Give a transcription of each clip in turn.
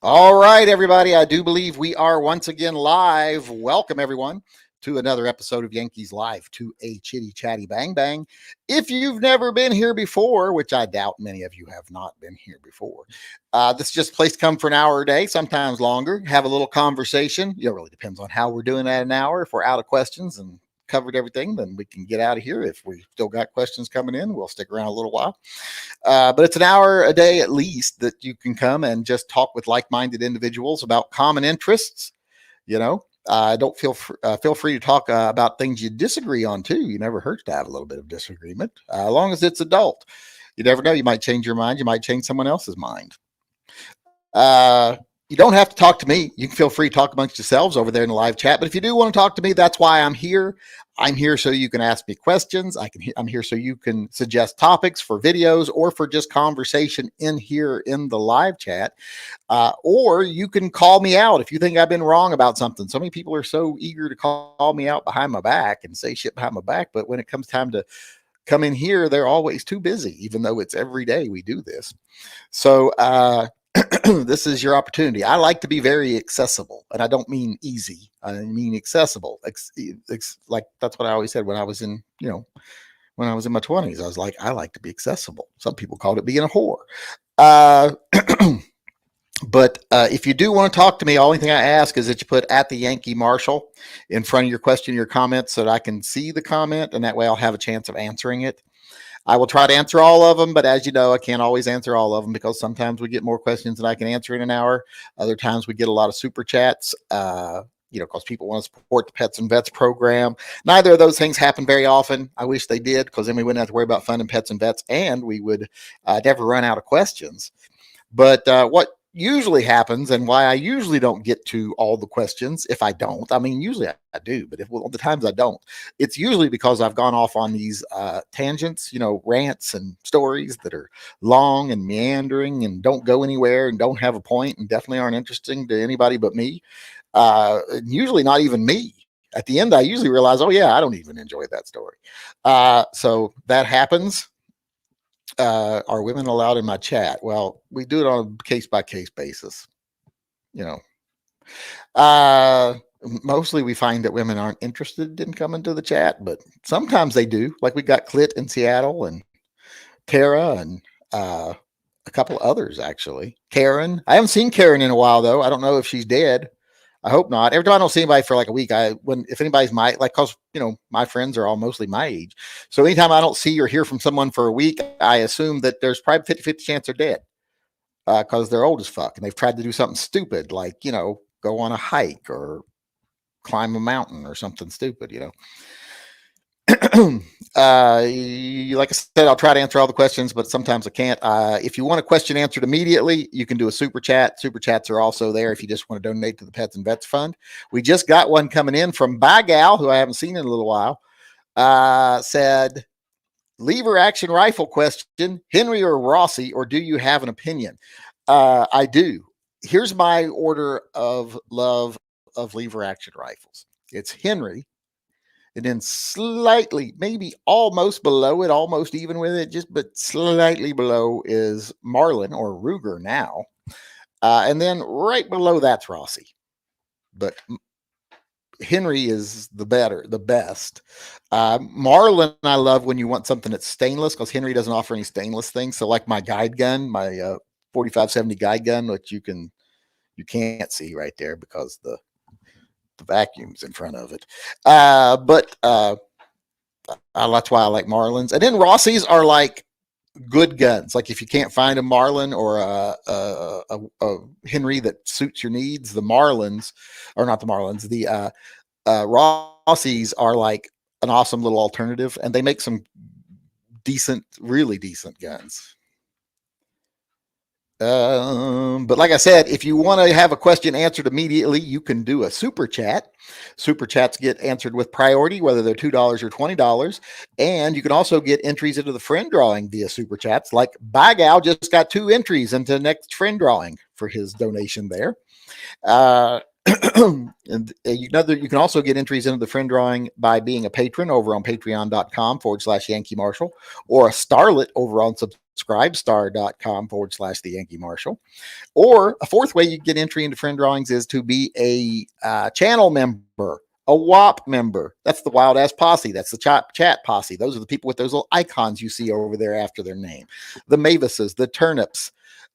All right, everybody. I do believe we are once again live. Welcome, everyone, to another episode of Yankees Live to a Chitty Chatty Bang Bang. If you've never been here before, which I doubt many of you have not been here before, this is just a place to come for an hour a day, sometimes longer, have a little conversation. It really depends on how we're doing at an hour. If we're out of questions and covered everything, then we can get out of here. If we still got questions coming in, we'll stick around a little while. But it's an hour a day at least that you can come and just talk with like-minded individuals about common interests. Don't feel free to talk about things you disagree on too. You never hurts to have a little bit of disagreement, as long as it's adult. You never know. You might change your mind. You might change someone else's mind. You don't have to talk to me. You can feel free to talk amongst yourselves over there in the live chat. But if you do want to talk to me, that's why I'm here. I'm here so you can ask me questions. I'm here so you can suggest topics for videos or for just conversation in here in the live chat. Or you can call me out if you think I've been wrong about something. So many people are so eager to call me out behind my back and say shit behind my back. But when it comes time to come in here, they're always too busy, even though it's every day we do this. So, this is your opportunity. I like to be very accessible, and I don't mean easy. I mean accessible. Like that's what I always said when I was in, when I was in my 20s. I was like, I like to be accessible. Some people called it being a whore. But if you do want to talk to me, the only thing I ask is that you put at the Yankee Marshall in front of your question, your comment, so that I can see the comment, and that way I'll have a chance of answering it. I will try to answer all of them, but as you know, I can't always answer all of them because sometimes we get more questions than I can answer in an hour. Other times we get a lot of super chats, because people want to support the Pets and Vets program. Neither of those things happen very often. I wish they did, because then we wouldn't have to worry about funding Pets and Vets, and we would never run out of questions. But what usually happens, and why I usually don't get to all the questions, if I don't, I mean, usually I do, but the times I don't, it's usually because I've gone off on these tangents, rants and stories that are long and meandering and don't go anywhere and don't have a point and definitely aren't interesting to anybody but me. Usually not even me. At the end, I usually realize, oh yeah, I don't even enjoy that story. So that happens. Are women allowed in my chat? Well, we do it on a case-by-case basis. Mostly we find that women aren't interested in coming to the chat, but sometimes they do. Like we got Clit in Seattle and Tara and a couple others, actually. Karen. I haven't seen Karen in a while, though. I don't know if she's dead. I hope not. Every time I don't see anybody for like a week, if anybody's cause my friends are all mostly my age. So anytime I don't see or hear from someone for a week, I assume that there's probably 50-50 chance they're dead. Cause they're old as fuck and they've tried to do something stupid, like, go on a hike or climb a mountain or something stupid, like I said, I'll try to answer all the questions, but sometimes I can't. If you want a question answered immediately, you can do a super chat. Super chats are also there if you just want to donate to the Pets and Vets Fund. We just got one coming in from Gal, who I haven't seen in a little while. Said, lever action rifle question, Henry or Rossi, or do you have an opinion? I do. Here's my order of love of lever action rifles. It's Henry. And then slightly, maybe almost below it, almost even with it, but slightly below is Marlin or Ruger now. And then right below that's Rossi. But Henry is the best. Marlin, I love when you want something that's stainless, because Henry doesn't offer any stainless things. So like my guide gun, my 4570 guide gun, which you can't see right there because the vacuums in front of it. But that's why I like Marlins. And then Rossi's are like good guns. Like if you can't find a Marlin or a Henry that suits your needs, the Marlins, or not the Marlins, the Rossi's are like an awesome little alternative, and they make some really decent guns. But like I said, if you want to have a question answered immediately, you can do a super chat. Super chats get answered with priority, whether they're $2 or $20. And you can also get entries into the friend drawing via super chats. Like Gal just got 2 entries into the next friend drawing for his donation there. And you can also get entries into the friend drawing by being a patron over on patreon.com/Yankee Marshall, or a starlet over on subscribestar.com/the Yankee Marshall. Or a fourth way you get entry into friend drawings is to be a channel member, a WAP member. That's the Wild Ass Posse. That's the chat posse. Those are the people with those little icons you see over there after their name. The Mavises, the Turnips,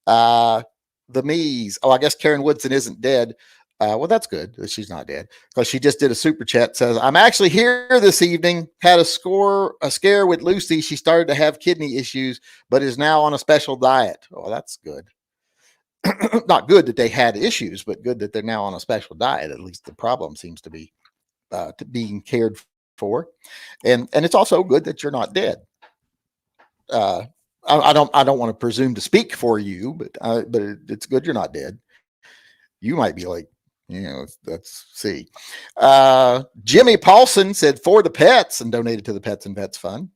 the Mees. Oh, I guess Karen Woodson isn't dead. Well, that's good that she's not dead, because she just did a super chat. Says, I'm actually here this evening. Had a scare with Lucy. She started to have kidney issues, but is now on a special diet. Oh, that's good. Not good that they had issues, but good that they're now on a special diet. At least the problem seems to be being cared for, and it's also good that you're not dead. I don't want to presume to speak for you, but it's good you're not dead. You might be like, let's see. Jimmy Paulson said for the pets and donated to the Pets and Vets Fund,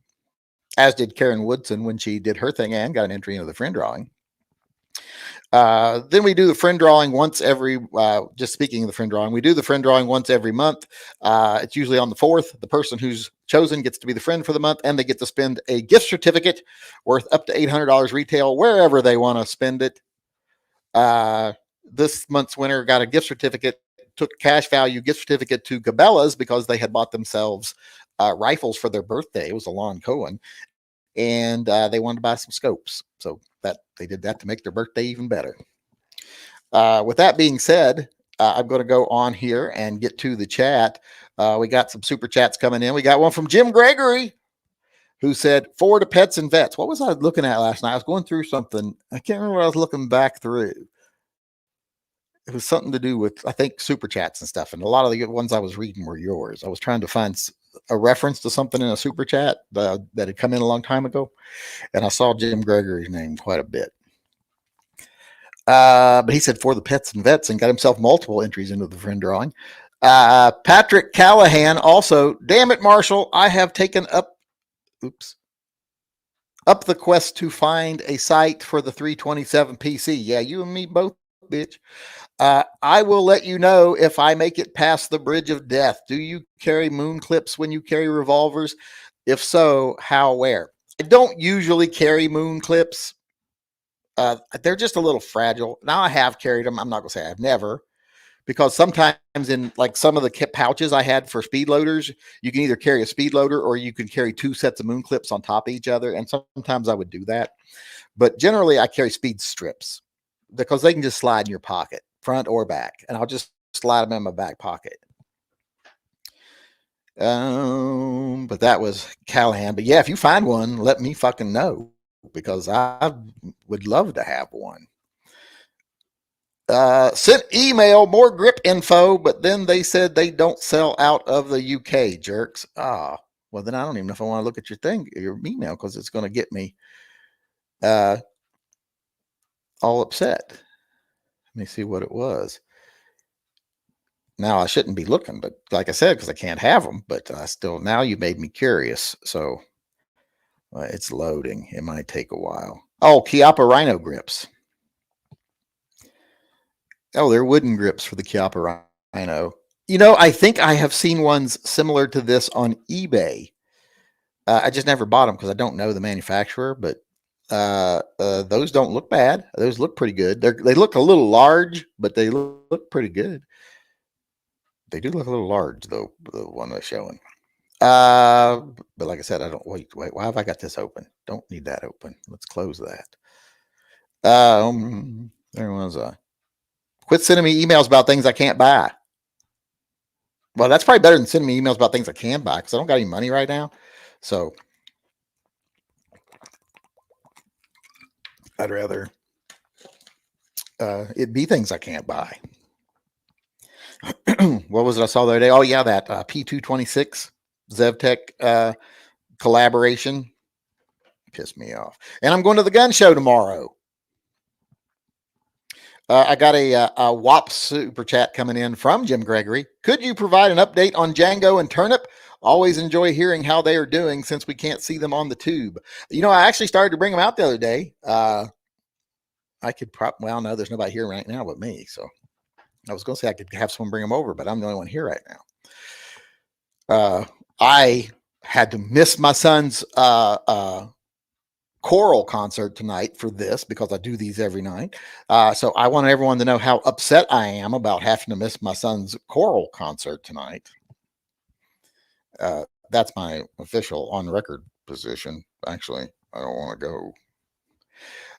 as did Karen Woodson when she did her thing and got an entry into the friend drawing. Then we do the friend drawing once every, just speaking of the friend drawing, we do the friend drawing once every month. It's usually on the 4th. The person who's chosen gets to be the friend for the month, and they get to spend a gift certificate worth up to $800 retail wherever they want to spend it. This month's winner got a gift certificate, took cash value gift certificate to Cabela's because they had bought themselves rifles for their birthday. It was a Lon Cohen, and they wanted to buy some scopes. So that they did that to make their birthday even better. With that being said, I'm going to go on here and get to the chat. We got some super chats coming in. We got one from Jim Gregory, who said, for the Pets and Vets. What was I looking at last night? I was going through something. I can't remember what I was looking back through. It was something to do with, I think, super chats and stuff. And a lot of the ones I was reading were yours. I was trying to find a reference to something in a super chat that had come in a long time ago. And I saw Jim Gregory's name quite a bit. But he said for the Pets and Vets and got himself multiple entries into the friend drawing. Patrick Callahan also, damn it, Marshall, I have taken up the quest to find a site for the 327 PC. Yeah, you and me both, bitch. I will let you know if I make it past the bridge of death. Do you carry moon clips when you carry revolvers? If so, how, where? I don't usually carry moon clips. They're just a little fragile. Now I have carried them. I'm not going to say I've never, because sometimes in like some of the pouches I had for speed loaders, you can either carry a speed loader or you can carry 2 sets of moon clips on top of each other. And sometimes I would do that. But generally I carry speed strips because they can just slide in your pocket, front or back. And I'll just slide them in my back pocket. But that was Callahan. But yeah, if you find one, let me fucking know, because I would love to have one. Sent email, more grip info, but then they said they don't sell out of the UK, jerks. Well, then I don't even know if I want to look at your email, because it's going to get me all upset. Let me see what it was. Now I shouldn't be looking, but like I said, because I can't have them, but now you made me curious. So it's loading. It might take a while. Oh, Chiappa Rhino grips. Oh, they're wooden grips for the Chiappa Rhino. I think I have seen ones similar to this on eBay. I just never bought them because I don't know the manufacturer, but those don't look bad. Those look pretty good. They look a little large, but they look pretty good. They do look a little large, though, the one they're showing. But like I said, I don't wait. Why have I got this open? Don't need that open. Let's close that. There was a quit sending me emails about things I can't buy. Well, that's probably better than sending me emails about things I can buy, because I don't got any money right now. So I'd rather it be things I can't buy. What was it I saw the other day? Oh yeah, that P226 ZevTech collaboration pissed me off. And I'm going to the gun show tomorrow. I got a WAP super chat coming in from Jim Gregory. Could you provide an update on Django and Turnip? Always enjoy hearing how they are doing since we can't see them on the tube. I actually started to bring them out the other day. I could no, there's nobody here right now but me, so I was going to say I could have someone bring them over, but I'm the only one here right now. I had to miss my son's choral concert tonight for this because I do these every night. So I want everyone to know how upset I am about having to miss my son's choral concert tonight. That's my official on record position. Actually, I don't want to go.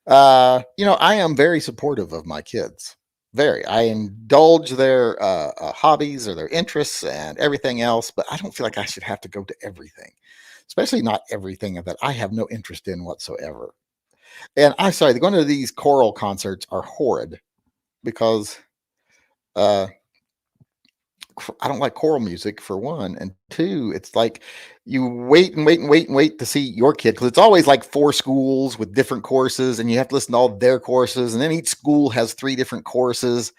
I am very supportive of my kids. Very. I indulge their hobbies or their interests and everything else, but I don't feel like I should have to go to everything, especially not everything that I have no interest in whatsoever. And I'm sorry, going to these choral concerts are horrid because uh, I don't like choral music for one, and two, it's like you wait and wait and wait and wait to see your kid because it's always like 4 schools with different courses, and you have to listen to all their courses, and then each school has 3 different courses.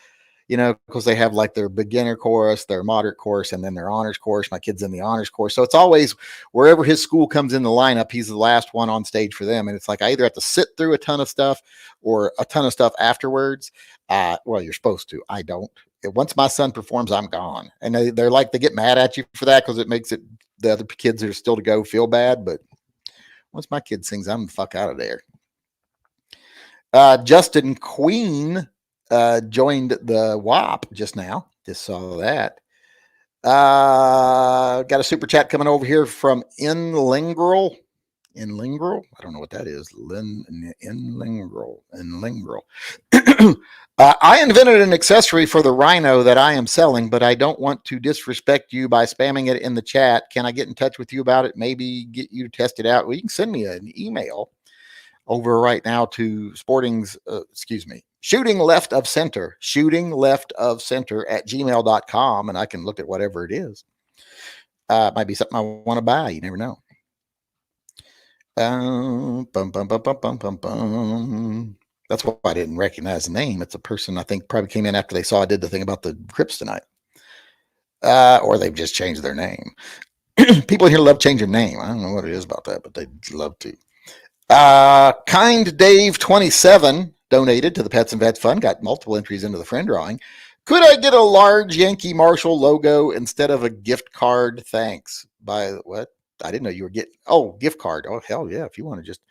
Because they have like their beginner course, their moderate course, and then their honors course. My kid's in the honors course. So it's always wherever his school comes in the lineup, he's the last one on stage for them. And it's like I either have to sit through a ton of stuff or a ton of stuff afterwards. Well, you're supposed to. I don't. Once my son performs, I'm gone. And they're like, they get mad at you for that because it makes it the other kids that are still to go feel bad. But once my kid sings, I'm the fuck out of there. Justin Queen joined the WAP just now. Just saw that. Got a super chat coming over here from Inlingural. Inlingural? I don't know what that is. Inlingural. I invented an accessory for the Rhino that I am selling, but I don't want to disrespect you by spamming it in the chat. Can I get in touch with you about it? Maybe get you to test it out. Well, you can send me an email over right now to shooting left of center at gmail.com, and I can look at whatever it is. It might be something I want to buy. You never know. That's why I didn't recognize the name. It's a person I think probably came in after they saw I did the thing about the Crips tonight. Or they've just changed their name. People here love changing name. I don't know what it is about that, but they love to. Kind Dave 27 donated to the Pets and Vets Fund, got multiple entries into the friend drawing. Could I get a large Yankee Marshall logo instead of a gift card? Thanks. By what? I didn't know you were getting, gift card. Oh, hell yeah. If you want to just,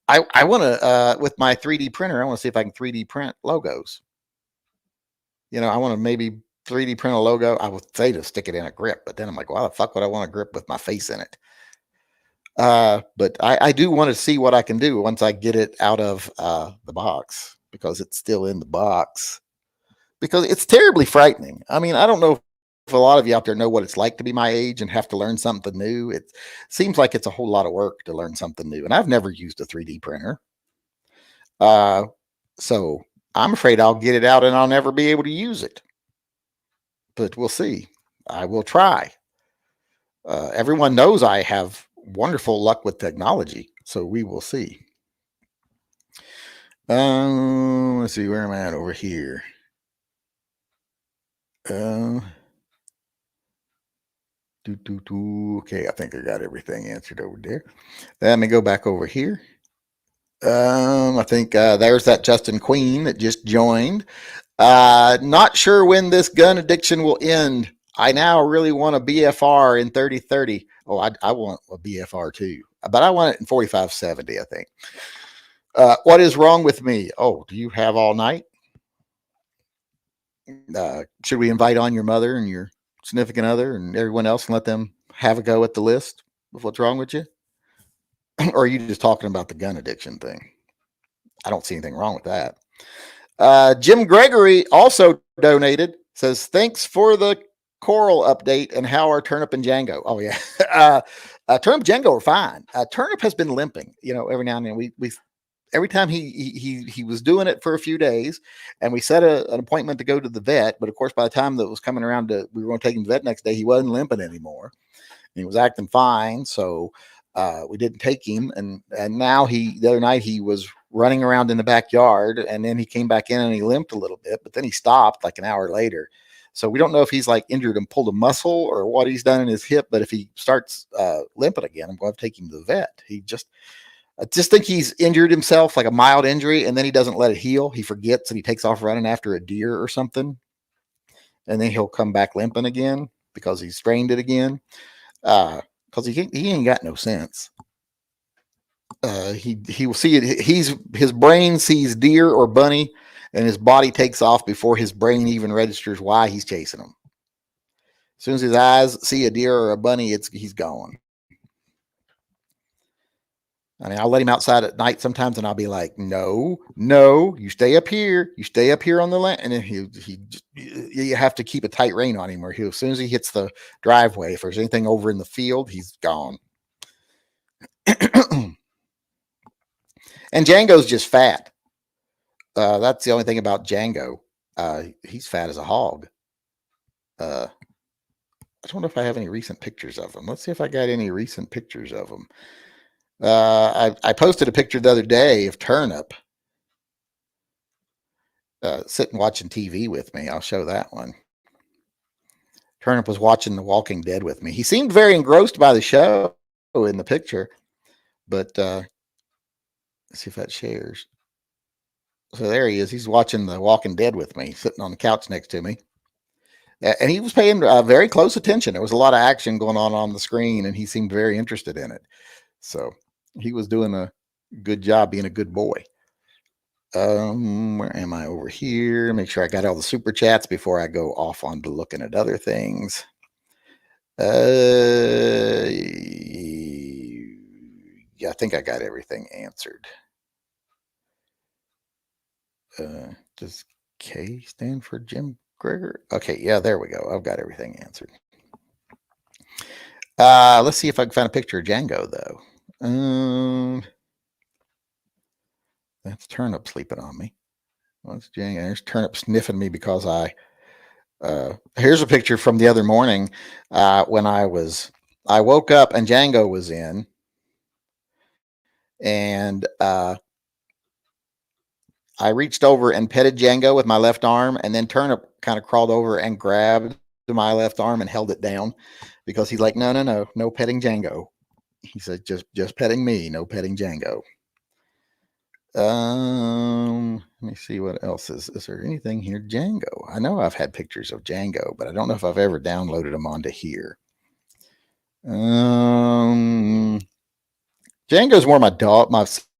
I want to, with my 3D printer, I want to see if I can 3D print logos. I want to maybe 3D print a logo. I would say to stick it in a grip, but then I'm like, why the fuck would I want a grip with my face in it? But I do want to see what I can do once I get it out of the box, because it's still in the box, because it's terribly frightening. I mean, I don't know if a lot of you out there know what it's like to be my age and have to learn something new. It seems like it's a whole lot of work to learn something new, and I've never used a 3D printer. So I'm afraid I'll get it out and I'll never be able to use it, but we'll see. I will try. Everyone knows I have wonderful luck with technology, so we will see. Let's see, where am I at over here? Okay, I think I got everything answered over there. Let me go back over here. I think there's that Justin Queen that just joined. Not sure when this gun addiction will end. I now really want a BFR in 3030. Oh, I want a BFR too, but I want it in 4570, I think. What is wrong with me? Oh, do you have all night? Should we invite on your mother and your significant other and everyone else and let them have a go at the list of what's wrong with you? Or are you just talking about the gun addiction thing? I don't see anything wrong with that. Jim Gregory also donated, says, thanks for the Coral update and how are Turnip and Django. Oh, yeah. Turnip and Django are fine. Turnip has been limping, every now and then. We every time he was doing it for a few days, and we set an appointment to go to the vet. But of course, by the time that was coming around we were going to take him to the vet next day, he wasn't limping anymore. And he was acting fine. So we didn't take him. And now the other night he was running around in the backyard, and then he came back in and he limped a little bit, but then he stopped like an hour later. So we don't know if he's like injured and pulled a muscle or what he's done in his hip. But if he starts limping again, I'm going to take him to the vet. I just think he's injured himself, like a mild injury, and then he doesn't let it heal. He forgets and he takes off running after a deer or something. and then he'll come back limping again because he strained it again. Because he ain't got no sense. He will see it. His brain sees deer or bunny, and his body takes off before his brain even registers why he's chasing them. As soon as his eyes see a deer or a bunny, he's gone. I mean, I'll let him outside at night sometimes, and I'll be like, "No, you stay up here. You stay up here on the land." And then you have to keep a tight rein on him, or as soon as he hits the driveway, if there's anything over in the field, he's gone. And Django's just fat. That's the only thing about Django. He's fat as a hog. I don't know if I have any recent pictures of him. Let's see if I got any recent pictures of him. I posted a picture the other day of Turnip sitting watching TV with me. I'll show that one. Turnip was watching The Walking Dead with me. He seemed very engrossed by the show in the picture, but let's see if that shares. So there he is. He's watching The Walking Dead with me, sitting on the couch next to me. And he was paying very close attention. There was a lot of action going on the screen, and he seemed very interested in it. So he was doing a good job being a good boy. Where am I over here? Make sure I got all the super chats before I go off on to looking at other things. Yeah, I think I got everything answered. Does K stand for Jim Greger? Okay, yeah, there we go. I've got everything answered. Let's see if I can find a picture of Django, though. That's Turnip sleeping on me. What's Django? There's Turnip sniffing me because here's a picture from the other morning when I woke up and Django was in, and I reached over and petted Django with my left arm, and then Turnip kind of crawled over and grabbed my left arm and held it down because he's like, no petting Django. He said, just petting me, no petting Django. Let me see what else is there anything here? Django. I know I've had pictures of Django, but I don't know if I've ever downloaded them onto here. Django's more my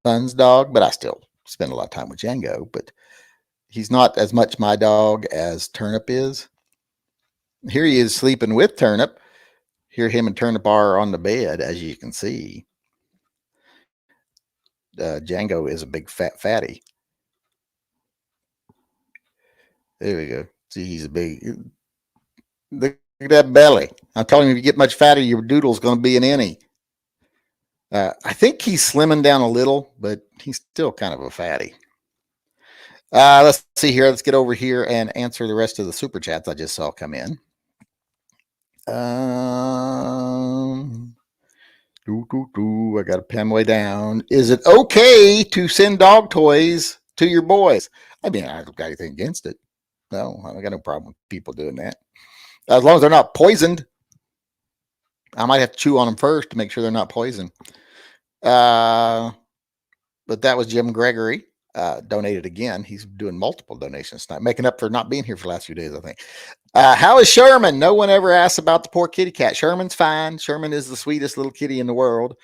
son's dog, but I still spend a lot of time with Django, but he's not as much my dog as Turnip is. Here he is sleeping with Turnip. Here him and Turnip are on the bed, as you can see. Django is a big fat fatty. There we go. See, he's a big. Look at that belly. I'm telling you, if you get much fatter, your doodle's going to be an innie. I think he's slimming down a little, but he's still kind of a fatty. Let's see here. Let's get over here and answer the rest of the super chats I just saw come in. I got to pen way down. Is it okay to send dog toys to your boys? I mean, I don't got anything against it. No, I got no problem with people doing that. As long as they're not poisoned. I might have to chew on them first to make sure they're not poisoned. But that was Jim Gregory. Donated again. He's doing multiple donations tonight, making up for not being here for the last few days, I think. How is Sherman? No one ever asks about the poor kitty cat. Sherman's fine. Sherman is the sweetest little kitty in the world.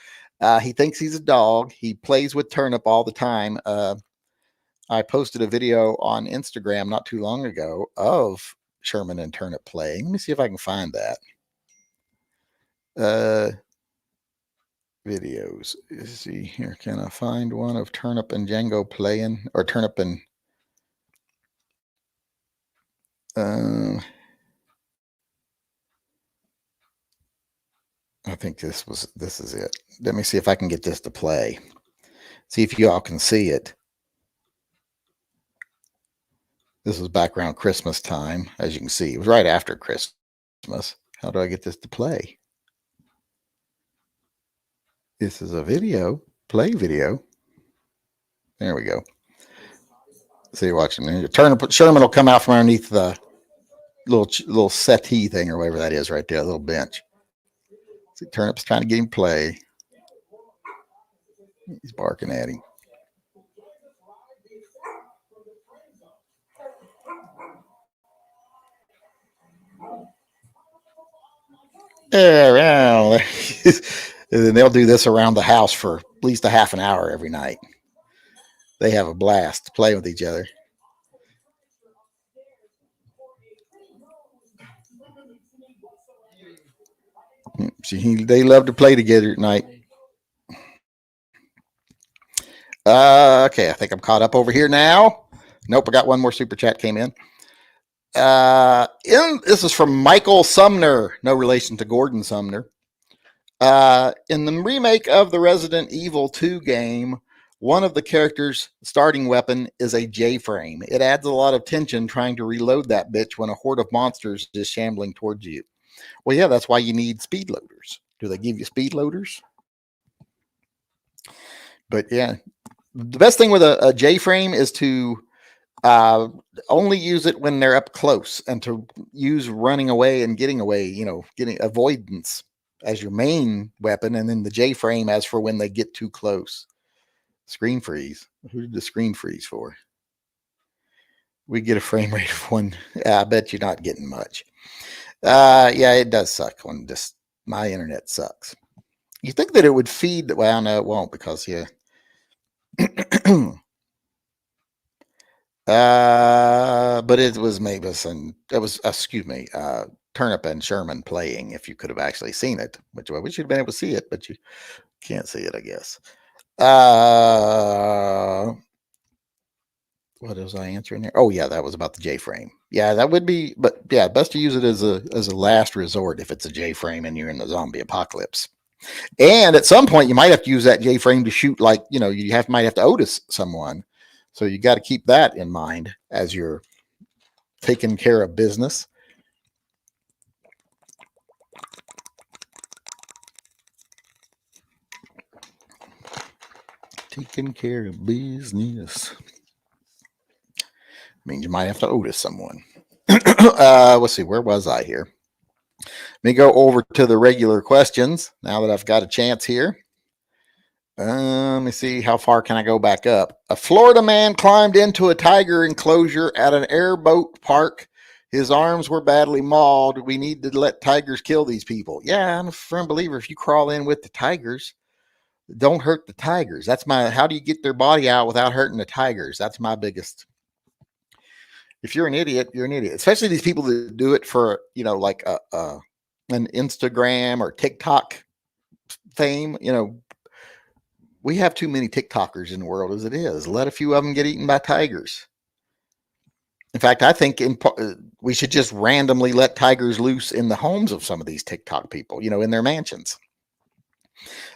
He thinks he's a dog. He plays with Turnip all the time. I posted a video on Instagram not too long ago of Sherman and Turnip playing. Let me see if I can find that. Videos. Let's see here. Can I find one of Turnip and Django playing, or Turnip and I think this is it. Let me see if I can get this to play. See if you all can see it. This was back around Christmas time, as you can see. It was right after Christmas. How do I get this to play? This is a video, play video. There we go. See, watching there. Sherman will come out from underneath the little settee thing or whatever that is right there, a little bench. See, Turnip's trying to get him play. He's barking at him. Yeah, well, and then they'll do this around the house for at least a half an hour every night. They have a blast playing with each other. They love to play together at night. Okay, I think I'm caught up over here now. Nope, I got one more super chat came in. This is from Michael Sumner, no relation to Gordon Sumner. In the remake of the Resident Evil 2 game, one of the characters' starting weapon is a J-frame. It adds a lot of tension trying to reload that bitch when a horde of monsters is shambling towards you. Well, yeah, that's why you need speed loaders. Do they give you speed loaders? But yeah, the best thing with a J-frame is to uh, only use it when they're up close, and to use running away and getting away, getting avoidance as your main weapon, and then the J frame as for when they get too close. Screen freeze. Who did the screen freeze for? We get a frame rate of one. I bet you're not getting much. Yeah, it does suck when just my internet sucks. You think that it would feed? Well, no, it won't, because yeah. But it was Mavis and it was, excuse me, Turnip and Sherman playing. If you could have actually seen it, which we should have been able to see it, but you can't see it, I guess. What was I answering there? Oh yeah, that was about the J frame. Yeah, that would be, but yeah, best to use it as a last resort if it's a J frame and you're in the zombie apocalypse. And at some point, you might have to use that J frame to shoot, like, might have to Otis someone. So you got to keep that in mind as you're taking care of business. Taking care of business means you might have to Otis someone. Let's see, where was I here? Let me go over to the regular questions now that I've got a chance here. Let me see, how far can I go back up? A Florida man climbed into a tiger enclosure at an airboat park. His arms were badly mauled. We need to let tigers kill these people. Yeah, I'm a firm believer. If you crawl in with the tigers, don't hurt the tigers. How do you get their body out without hurting the tigers? That's my biggest. If you're an idiot, you're an idiot. Especially these people that do it for, like an Instagram or TikTok fame. We have too many TikTokers in the world as it is. Let a few of them get eaten by tigers. In fact, I think we should just randomly let tigers loose in the homes of some of these TikTok people, in their mansions.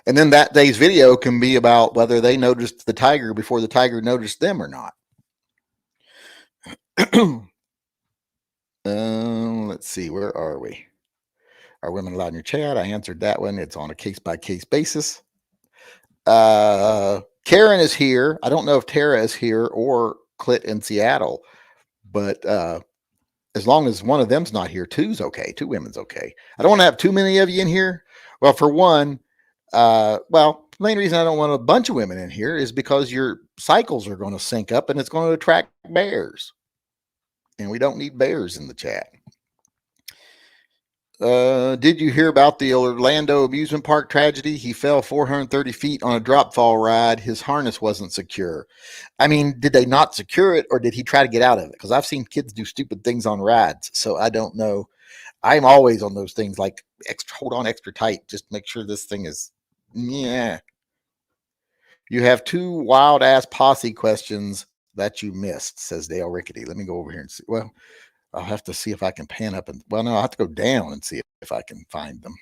And then that day's video can be about whether they noticed the tiger before the tiger noticed them or not. Let's see, where are we? Are women allowed in your chat? I answered that one. It's on a case-by-case basis. Karen is here. I don't know if Tara is here or Clit in Seattle, but as long as one of them's not here, two's okay. Two women's okay. I don't want to have too many of you in here. Well, for one, the main reason I don't want a bunch of women in here is because your cycles are going to sync up and it's going to attract bears. And we don't need bears in the chat. Did you hear about the Orlando amusement park tragedy? He fell 430 feet on a drop fall ride. His harness wasn't secure. I mean, did they not secure it, or did he try to get out of it? Because I've seen kids do stupid things on rides, so I don't know. I'm always on those things, like hold on extra tight. Just make sure this thing is, yeah. You have two wild ass posse questions that you missed, says Dale Rickety. Let me go over here and see. Well, I'll have to see if I can pan up and, no, I'll have to go down and see if I can find them,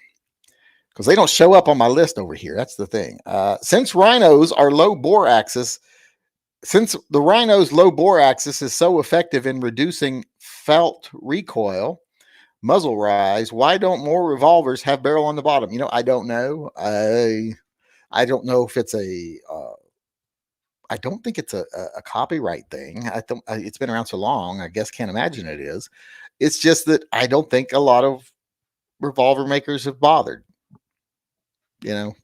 because they don't show up on my list over here. That's the thing. Since the rhino's low bore axis is so effective in reducing felt recoil, muzzle rise, why don't more revolvers have barrel on the bottom? I don't know. I don't know if it's I don't think it's a copyright thing. It's been around so long. I guess can't imagine it is. It's just that I don't think a lot of revolver makers have bothered.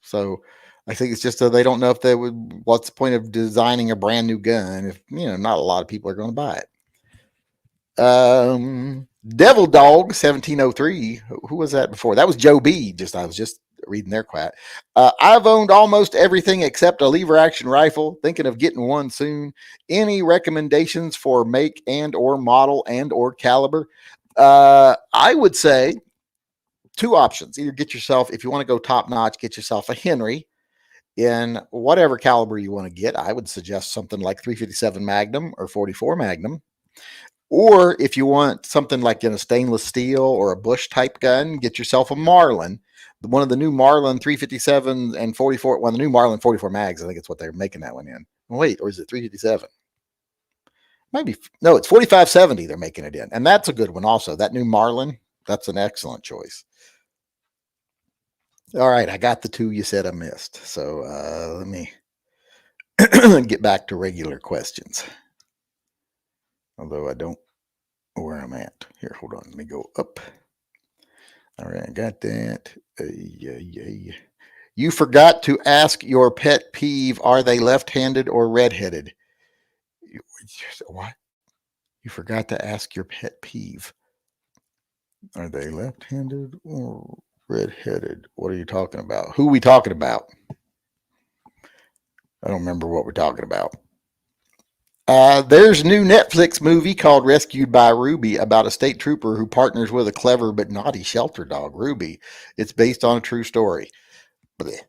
So I think it's just that they don't know if they would. What's the point of designing a brand new gun if not a lot of people are going to buy it? Devil Dog 1703. Who was that before? That was Joe B. I was just reading their quote. I've owned almost everything except a lever action rifle. Thinking of getting one soon. Any recommendations for make and or model and or caliber? I would say two options. Either get yourself, if you want to go top notch, get yourself a Henry in whatever caliber you want to get. I would suggest something like 357 Magnum or 44 Magnum. Or if you want something like in a stainless steel or a Bush type gun, get yourself a Marlin. One of the new Marlin 357 and 44, the new Marlin 44 mags, I think it's what they're making that one in. Wait, or is it 357? Maybe, no, it's 4570 they're making it in. And that's a good one also. That new Marlin, that's an excellent choice. All right, I got the two you said I missed. So let me get back to regular questions. Although I don't know where I'm at. Here, hold on. Let me go up. All right, I got that. You forgot to ask your pet peeve, are they left-handed or red-headed? What? You forgot to ask your pet peeve. Are they left-handed or red-headed? What are you talking about? Who are we talking about? I don't remember what we're talking about. There's a new Netflix movie called Rescued by Ruby about a state trooper who partners with a clever but naughty shelter dog, Ruby. It's based on a true story. Blech.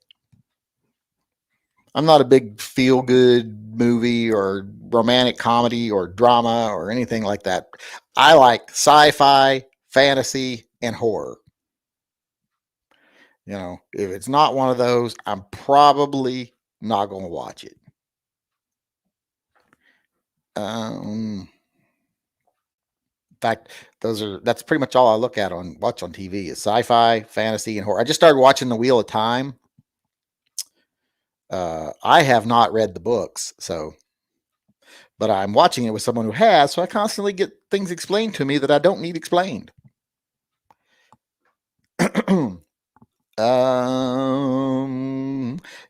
I'm not a big feel-good movie or romantic comedy or drama or anything like that. I like sci-fi, fantasy, and horror. You know, if it's not one of those, I'm probably not going to watch it. In fact, that's pretty much all I watch on TV is sci-fi, fantasy, and horror. I just started watching The Wheel of Time. I have not read the books, but I'm watching it with someone who has, so I constantly get things explained to me that I don't need explained.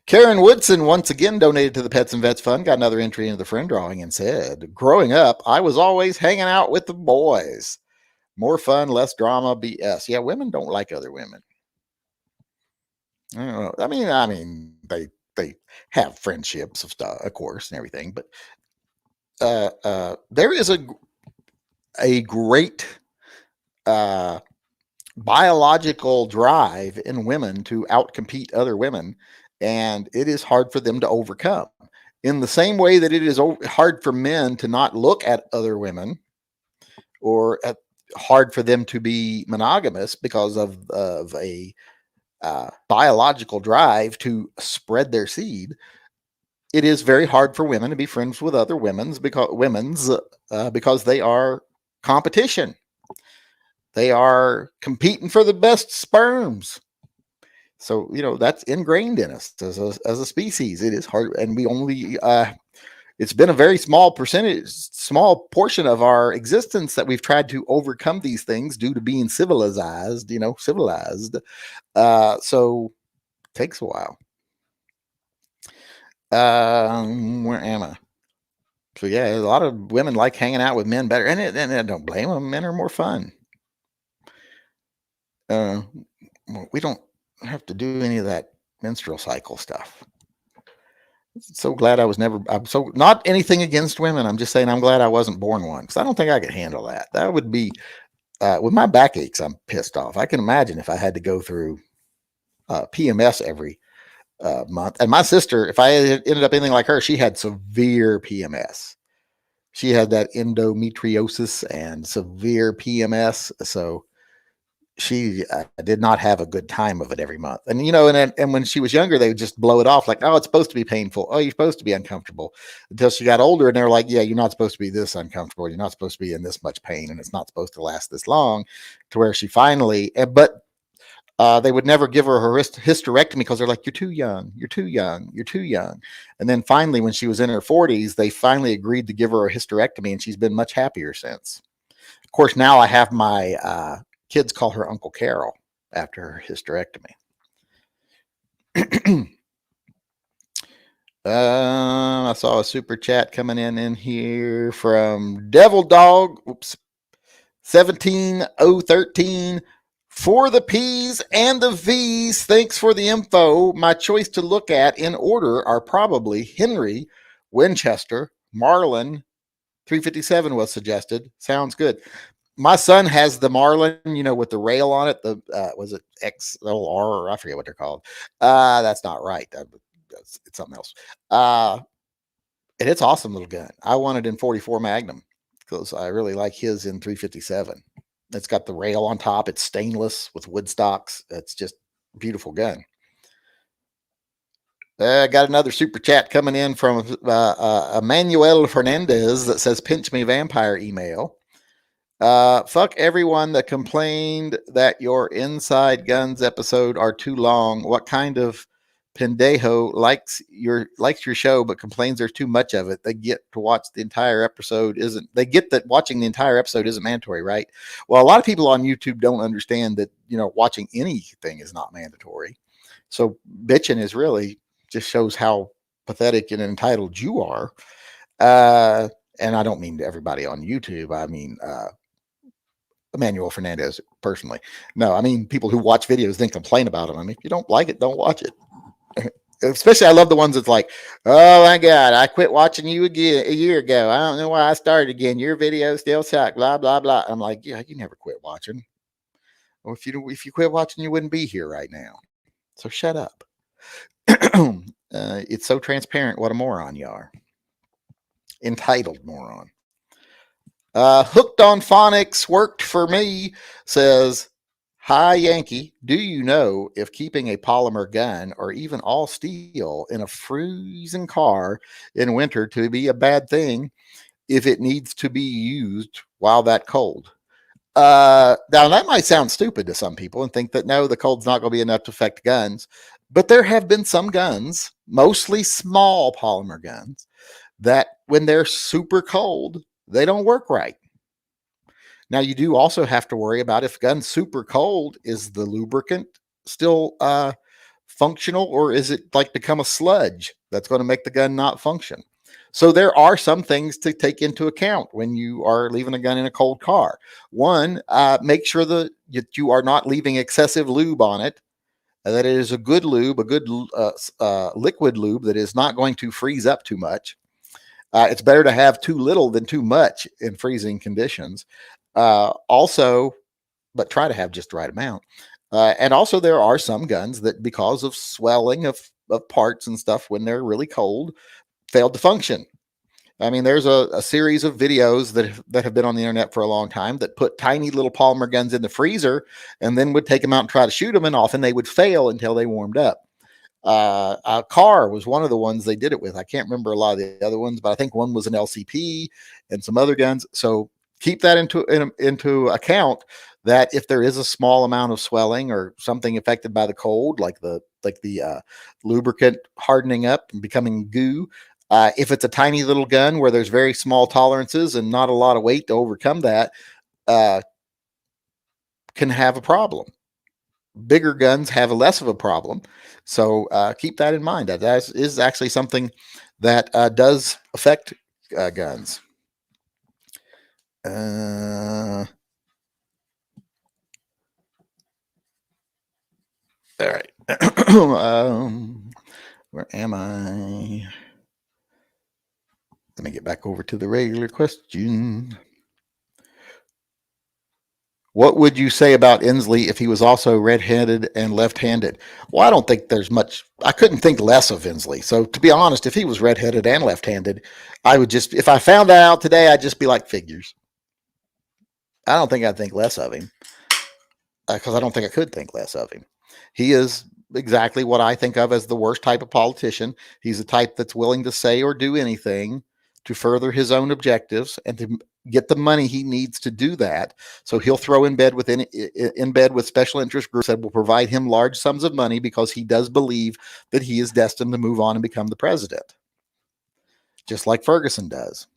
Karen Woodson once again donated to the Pets and Vets Fund, got another entry into the friend drawing, and said, growing up, I was always hanging out with the boys. More fun, less drama, BS. Yeah, women don't like other women. I don't know. I mean, they have friendships of stuff, of course, and everything, but there is a great biological drive in women to outcompete other women, and it is hard for them to overcome. In the same way that it is hard for men to not look at other women, or hard for them to be monogamous because of a biological drive to spread their seed. It is very hard for women to be friends with other women's because they are competition. They are competing for the best sperms. So, that's ingrained in us as a species. It is hard. And we only, it's been a very small portion of our existence that we've tried to overcome these things due to being civilized. So it takes a while. Where am I? So yeah, a lot of women like hanging out with men better, and I don't blame them. Men are more fun. We don't have to do any of that menstrual cycle stuff. So glad I'm so not anything against women. I'm just saying I'm glad I wasn't born one, because I don't think I could handle that. That would be with my backaches. I'm pissed off. I can imagine if I had to go through PMS every month. And my sister, if I ended up anything like her, she had severe PMS. She had that endometriosis and severe PMS. So she did not have a good time of it every month. And, and when she was younger, they would just blow it off like, oh, it's supposed to be painful. Oh, you're supposed to be uncomfortable. Until she got older and they're like, yeah, you're not supposed to be this uncomfortable. You're not supposed to be in this much pain, and it's not supposed to last this long, to where she finally, but they would never give her hysterectomy because they're like, you're too young, you're too young, you're too young. And then finally, when she was in her 40s, they finally agreed to give her a hysterectomy, and she's been much happier since. Of course, now I have my kids call her Uncle Carol after her hysterectomy. I saw a super chat coming in here from Devil Dog. Oops. 17013 for the P's and the V's. Thanks for the info. My choice to look at in order are probably Henry, Winchester, Marlin. 357 was suggested. Sounds good. My son has the Marlin, with the rail on it. The was it XLR? I forget what they're called. That's not right. It's something else. And it's awesome little gun. I want it in 44 Magnum because I really like his in 357. It's got the rail on top. It's stainless with wood stocks. It's just a beautiful gun. Got another super chat coming in from Emmanuel Fernandez that says, "Pinch me vampire email. Fuck everyone that complained that your Inside Guns episode are too long. What kind of pendejo likes your show but complains there's too much of it? They get to watch the entire episode they get that watching the entire episode isn't mandatory, right? Well, a lot of people on YouTube don't understand that, watching anything is not mandatory. So bitching is really just shows how pathetic and entitled you are. And I don't mean everybody on YouTube. I mean, Emmanuel Fernandez personally. No, I mean people who watch videos then complain about them. I mean, if you don't like it, don't watch it. Especially, I love the ones that's like, "Oh my God, I quit watching you again a year ago. I don't know why I started again. Your video still suck. Blah blah blah." I'm like, yeah, you never quit watching. Well, if you quit watching, you wouldn't be here right now. So shut up. It's so transparent. What a moron you are. Entitled moron. Hooked on Phonics worked for me says, "Hi Yankee, do you know if keeping a polymer gun or even all steel in a freezing car in winter to be a bad thing if it needs to be used while that cold?" Now that might sound stupid to some people and think that no, the cold's not going to be enough to affect guns, but there have been some guns, mostly small polymer guns, that when they're super cold, they don't work right. Now, you do also have to worry about if gun's super cold, is the lubricant still functional, or is it like become a sludge that's going to make the gun not function? So there are some things to take into account when you are leaving a gun in a cold car. One, make sure that you are not leaving excessive lube on it, that it is a good lube, a good liquid lube that is not going to freeze up too much. It's better to have too little than too much in freezing conditions. Also, but try to have just the right amount. And also, there are some guns that, because of swelling of parts and stuff when they're really cold, failed to function. I mean, there's a series of videos that have been on the internet for a long time that put tiny little polymer guns in the freezer and then would take them out and try to shoot them, and often they would fail until they warmed up. A car was one of the ones they did it with. I can't remember a lot of the other ones, but I think one was an LCP and some other guns. So keep that into account, that if there is a small amount of swelling or something affected by the cold, like the lubricant hardening up and becoming goo, if it's a tiny little gun where there's very small tolerances and not a lot of weight to overcome that, can have a problem. Bigger guns have less of a problem. So keep that in mind. That is actually something that does affect guns. All right. Where am I? Let me get back over to the regular question. What would you say about Inslee if he was also red-handed and left-handed? Well, I don't think there's much. I couldn't think less of Inslee. So to be honest, if he was red-handed and left-handed, I would just, if I found that out today, I'd just be like, figures. I don't think I'd think less of him, because I don't think I could think less of him. He is exactly what I think of as the worst type of politician. He's the type that's willing to say or do anything to further his own objectives and to get the money he needs to do that. So he'll throw in bed with special interest groups that will provide him large sums of money because he does believe that he is destined to move on and become the president, just like Ferguson does.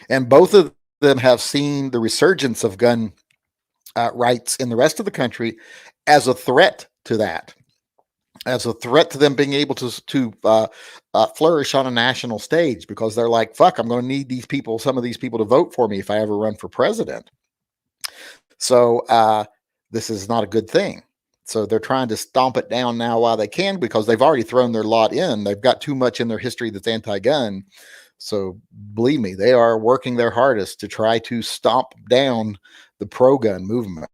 And both of them have seen the resurgence of gun rights in the rest of the country as a threat to that. as a threat to them being able to flourish on a national stage, because they're like, fuck, I'm going to need these people, some of these people, to vote for me if I ever run for president. So this is not a good thing. So they're trying to stomp it down now while they can, because they've already thrown their lot in. They've got too much in their history that's anti-gun. So believe me, they are working their hardest to try to stomp down the pro-gun movement.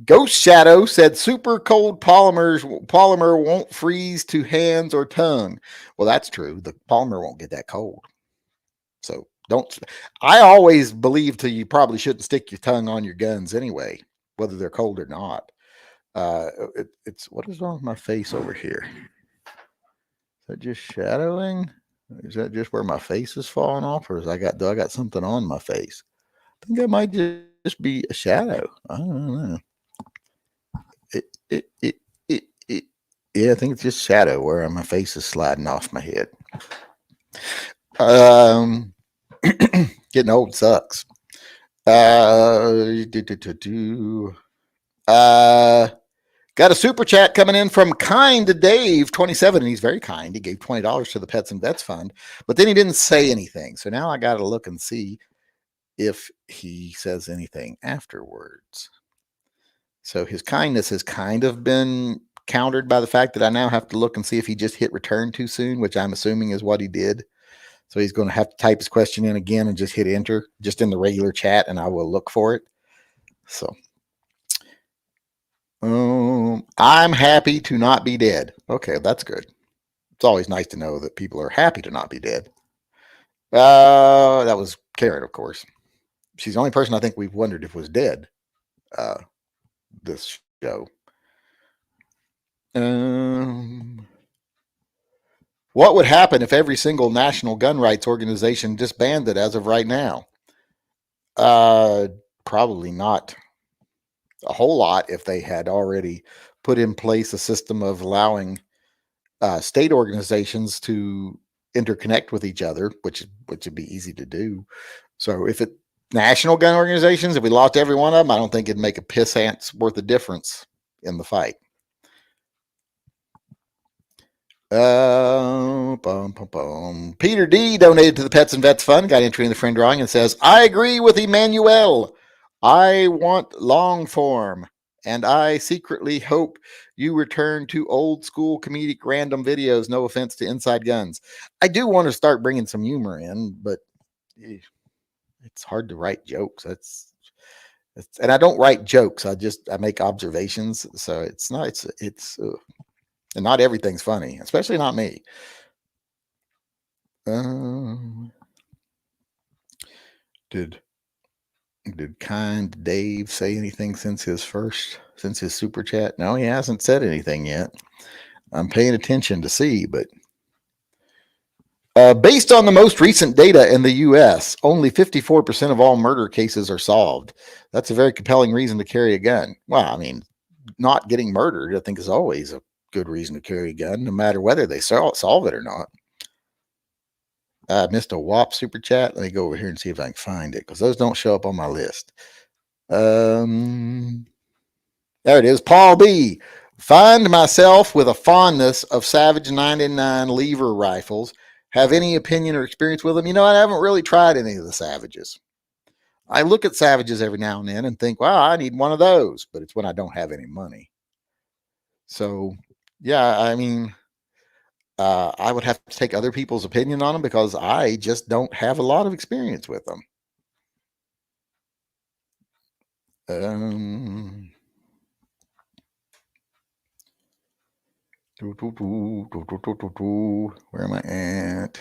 Ghost Shadow said super cold polymer won't freeze to hands or tongue. Well, that's true. The polymer won't get that cold. So don't. I always believed you probably shouldn't stick your tongue on your guns anyway, whether they're cold or not. It's what is wrong with my face over here? Is that just shadowing? Is that just where my face is falling off, or do I got something on my face? I think that might just be a shadow. I don't know. Yeah, I think it's just shadow where my face is sliding off my head. Getting old sucks. Got a super chat coming in from Kind Dave 27, and he's very kind. He gave $20 to the Pets and Vets Fund, but then he didn't say anything. So now I got to look and see if he says anything afterwards. So his kindness has kind of been countered by the fact that I now have to look and see if he just hit return too soon, which I'm assuming is what he did. So he's going to have to type his question in again and just hit enter just in the regular chat, and I will look for it. So I'm happy to not be dead. Okay, that's good. It's always nice to know that people are happy to not be dead. That was Karen, of course. She's the only person I think we've wondered if was dead this show. What would happen if every single national gun rights organization disbanded as of right now? Probably not a whole lot if they had already put in place a system of allowing state organizations to interconnect with each other, which would be easy to do. So if it national gun organizations, if we lost every one of them, I don't think it'd make a piss ant's worth of difference in the fight. Peter D donated to the Pets and Vets Fund, got entry in the friend drawing, and says, I agree with Emmanuel. I want long form, and I secretly hope you return to old school comedic random videos. No offense to Inside Guns. I do want to start bringing some humor in, but it's hard to write jokes. And I don't write jokes. I make observations. So it's and not everything's funny, especially not me. Did Kind Dave say anything since his super chat? No, he hasn't said anything yet. I'm paying attention to see, but based on the most recent data in the U.S., only 54% of all murder cases are solved. That's a very compelling reason to carry a gun. Well, I mean, not getting murdered, I think, is always a good reason to carry a gun, no matter whether they solve it or not. I missed a WAP super chat. Let me go over here and see if I can find it, because those don't show up on my list. There it is. Paul B. Find myself with a fondness of Savage 99 lever rifles. Have any opinion or experience with them? You know, I haven't really tried any of the Savages. I look at Savages every now and then and think, wow, I need one of those, but it's when I don't have any money. So, yeah, I mean, I would have to take other people's opinion on them, because I just don't have a lot of experience with them. Where am I at?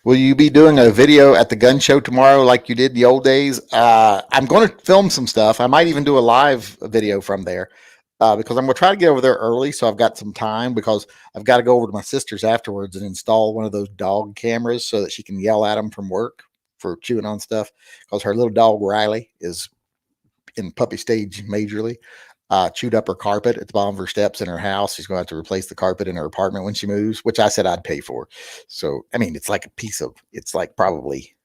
Will you be doing a video at the gun show tomorrow like you did the old days? I'm going to film some stuff. I might even do a live video from there, because I'm going to try to get over there early, so I've got some time, because I've got to go over to my sister's afterwards and install one of those dog cameras so that she can yell at them from work for chewing on stuff, because her little dog Riley is in puppy stage majorly. chewed up her carpet at the bottom of her steps in her house. She's going to have to replace the carpet in her apartment when she moves, which I said I'd pay for. So, I mean, it's like it's like probably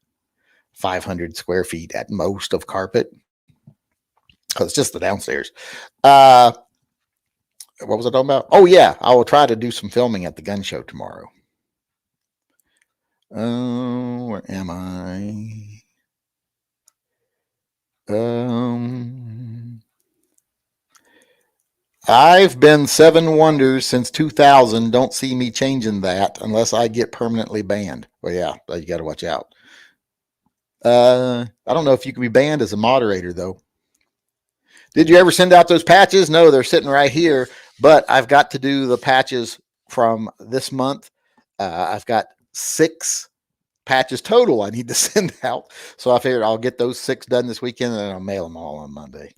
500 square feet at most of carpet because it's just the downstairs. Uh, what was I talking about? Oh, yeah. I will try to do some filming at the gun show tomorrow. Oh, where am I? I've been 7 Wonders since 2000. Don't see me changing that unless I get permanently banned. Well, yeah, you got to watch out. I don't know if you can be banned as a moderator, though. Did you ever send out those patches? No, they're sitting right here, but I've got to do the patches from this month. I've got 6 patches total I need to send out. So I figured I'll get those 6 done this weekend and then I'll mail them all on Monday.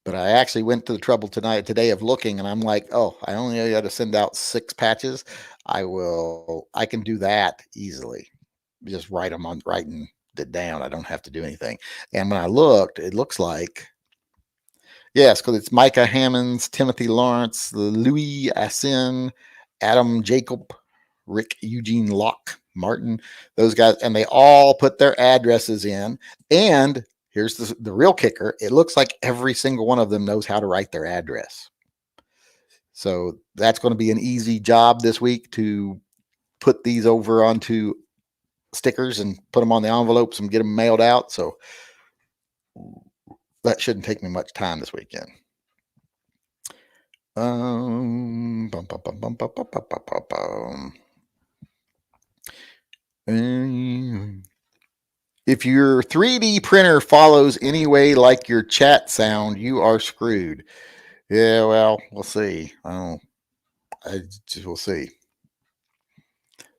But I actually went to the trouble today of looking, and I'm like, oh, I only got to send out 6 patches. I can do that easily. Just writing it down. I don't have to do anything. And when I looked, it looks like, yes, because it's Micah Hammonds, Timothy Lawrence, Louis Assin, Adam Jacob, Rick Eugene Locke, Martin, those guys, and they all put their addresses in. And here's the real kicker. It looks like every single one of them knows how to write their address. So that's going to be an easy job this week to put these over onto stickers and put them on the envelopes and get them mailed out. So that shouldn't take me much time this weekend. If your 3D printer follows any way like your chat sound, you are screwed. Yeah, well, we'll see. We'll see.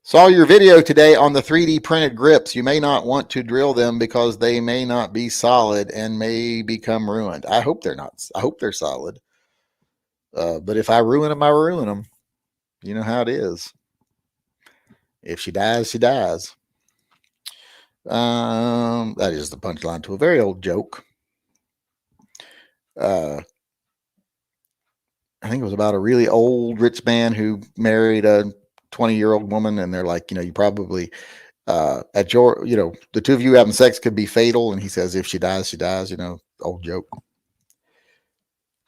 Saw your video today on the 3D printed grips. You may not want to drill them because they may not be solid and may become ruined. I hope they're not. I hope they're solid. But if I ruin them, I ruin them. You know how it is. If she dies, she dies. That is the punchline to a very old joke. I think it was about a really old rich man who married a 20-year-old woman, and they're like, you probably at your, the two of you having sex could be fatal. And he says, if she dies, she dies. Old joke.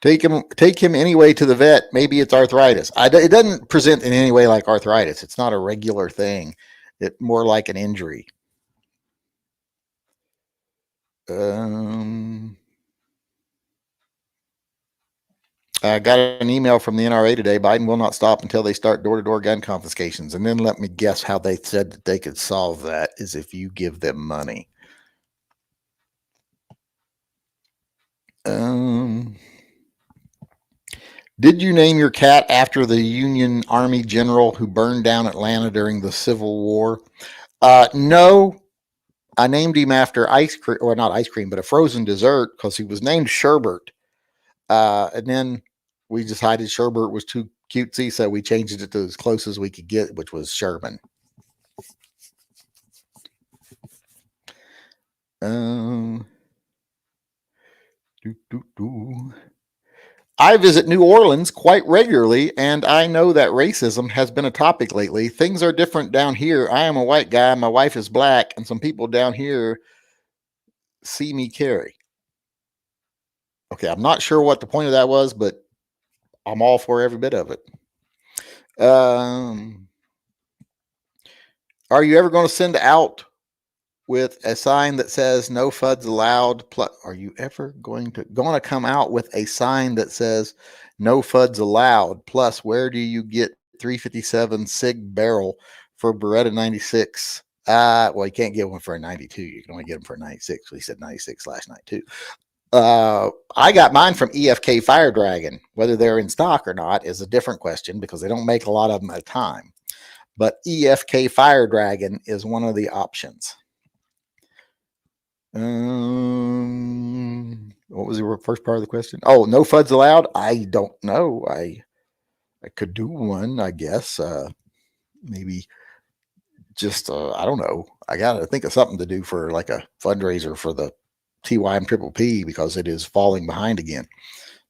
Take him anyway to the vet. Maybe it's arthritis. It doesn't present in any way like arthritis. It's not a regular thing. It's more like an injury. I got an email from the NRA today. Biden will not stop until they start door-to-door gun confiscations. And then let me guess how they said that they could solve that is if you give them money. Did you name your cat after the Union Army general who burned down Atlanta during the Civil War? No. I named him after ice cream, or not ice cream, but a frozen dessert because he was named Sherbert. And then we decided Sherbert was too cutesy, so we changed it to as close as we could get, which was Sherman. I visit New Orleans quite regularly, and I know that racism has been a topic lately. Things are different down here. I am a white guy. My wife is black, and some people down here see me carry. Okay, I'm not sure what the point of that was, but I'm all for every bit of it. Are you ever going to send out with a sign that says no FUDs allowed? Are you ever going to come out with a sign that says no FUDs allowed? Plus, where do you get 357 SIG barrel for Beretta 96? Well, you can't get one for a 92. You can only get them for a 96. We said 96/92. I got mine from EFK Fire Dragon. Whether they're in stock or not is a different question because they don't make a lot of them at a time. But EFK Fire Dragon is one of the options. What was the first part of the question? Oh, no FUDs allowed? I don't know. I could do one, I guess. Maybe just I don't know. I got to think of something to do for like a fundraiser for the TYM Triple P because it is falling behind again.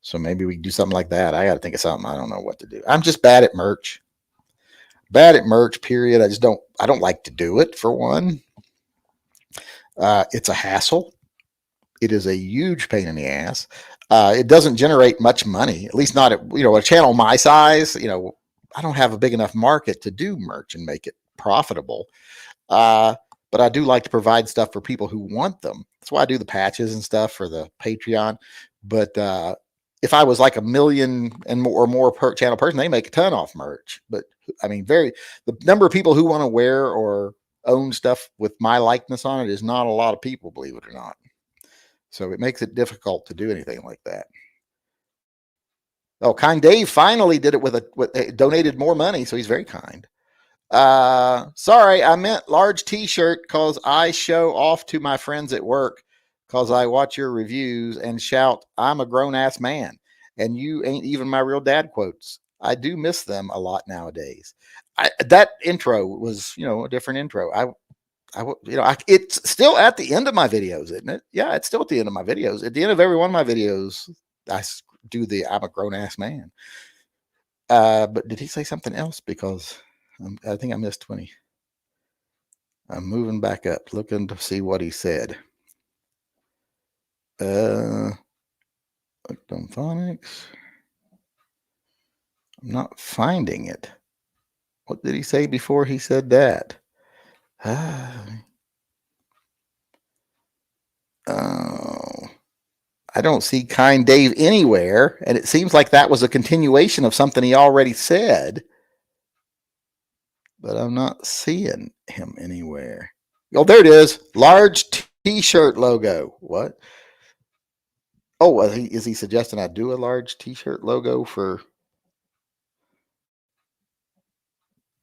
So maybe we can do something like that. I got to think of something. I don't know what to do. I'm just bad at merch. Bad at merch, period. I don't like to do it, for one. It's a hassle. It is a huge pain in the ass. It doesn't generate much money, at least not at, a channel my size. I don't have a big enough market to do merch and make it profitable. But I do like to provide stuff for people who want them. That's why I do the patches and stuff for the Patreon. But if I was like 1 million and more per channel person, they make a ton off merch. But I mean, the number of people who want to wear or own stuff with my likeness on it is not a lot of people, believe it or not. So it makes it difficult to do anything like that. Oh, Kind Dave finally did it with donated more money, so he's very kind. Sorry, I meant large t-shirt because I show off to my friends at work because I watch your reviews and shout, I'm a grown-ass man, and you ain't even my real dad quotes. I do miss them a lot nowadays. That intro was, a different intro. It's still at the end of my videos, isn't it? Yeah, it's still at the end of my videos. At the end of every one of my videos, I do the I'm a grown-ass man. But did he say something else? Because I think I missed 20. I'm moving back up, looking to see what he said. Phonics. I'm not finding it. What did he say before he said that? I don't see Kind Dave anywhere, and it seems like that was a continuation of something he already said. But I'm not seeing him anywhere. Oh, there it is. Large t-shirt logo. What? Oh, is he suggesting I do a large t-shirt logo for?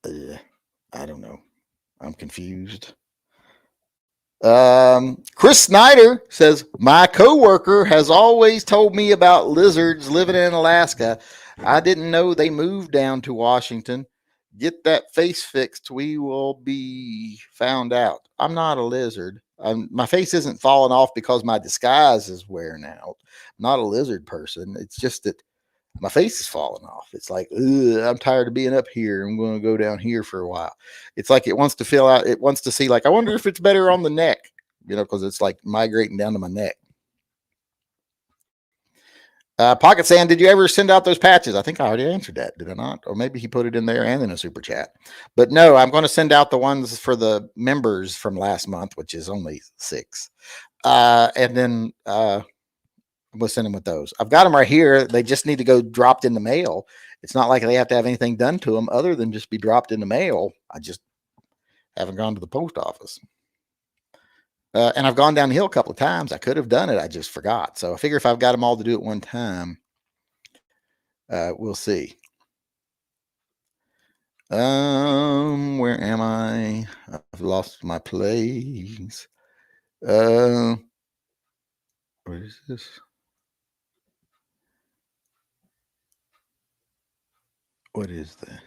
I don't know. I'm confused. Chris Snyder says, my coworker has always told me about lizards living in Alaska. I didn't know they moved down to Washington. Get that face fixed. We will be found out. I'm not a lizard. My face isn't falling off because my disguise is wearing out. I'm not a lizard person. It's just that my face is falling off. It's like, I'm tired of being up here. I'm going to go down here for a while. It's like it wants to fill out. It wants to see, like, I wonder if it's better on the neck, because it's like migrating down to my neck. Pocket Sand, did you ever send out those patches? I think I already answered that. Did I not? Or maybe he put it in there and in a super chat. But no, I'm going to send out the ones for the members from last month, which is only 6. And then we'll send them with those. I've got them right here. They just need to go dropped in the mail. It's not like they have to have anything done to them other than just be dropped in the mail. I just haven't gone to the post office. And I've gone down the hill a couple of times. I could have done it. I just forgot. So I figure if I've got them all to do it one time, we'll see. Where am I? I've lost my place. What is this? What is that?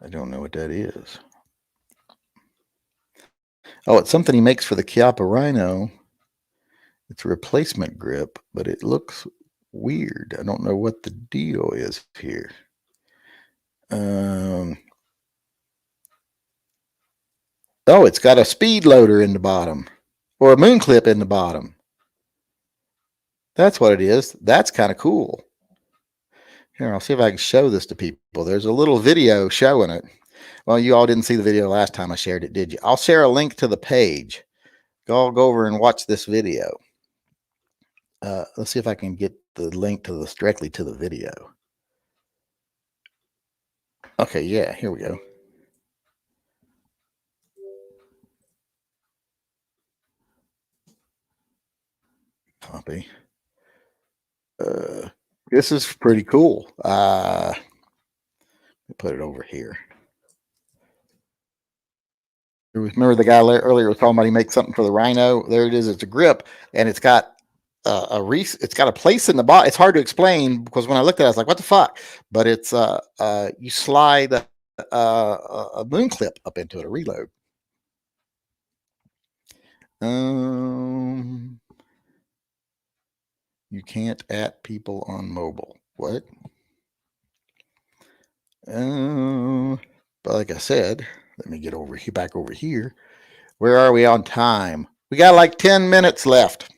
I don't know what that is. Oh, it's something he makes for the Chiappa Rhino. It's a replacement grip, but it looks weird. I don't know what the deal is here. Oh, it's got a speed loader in the bottom, or a moon clip in the bottom. That's what it is. That's kind of cool. Here, I'll see if I can show this to people. There's a little video showing it. Well, you all didn't see the video last time I shared it, did you? I'll share a link to the page. Go over and watch this video. Let's see if I can get the link to this directly to the video. Okay, yeah, here we go. Copy. This is pretty cool. Put it over here. Remember the guy earlier was talking about he makes something for the Rhino. There it is. It's a grip, and it's got it's got a place in the bottom. It's hard to explain because when I looked at it, I was like, "What the fuck?" But it's you slide a moon clip up into it, a reload. You can't at people on mobile. What? But like I said, let me get over here, back over here. Where are we on time? We got like 10 minutes left.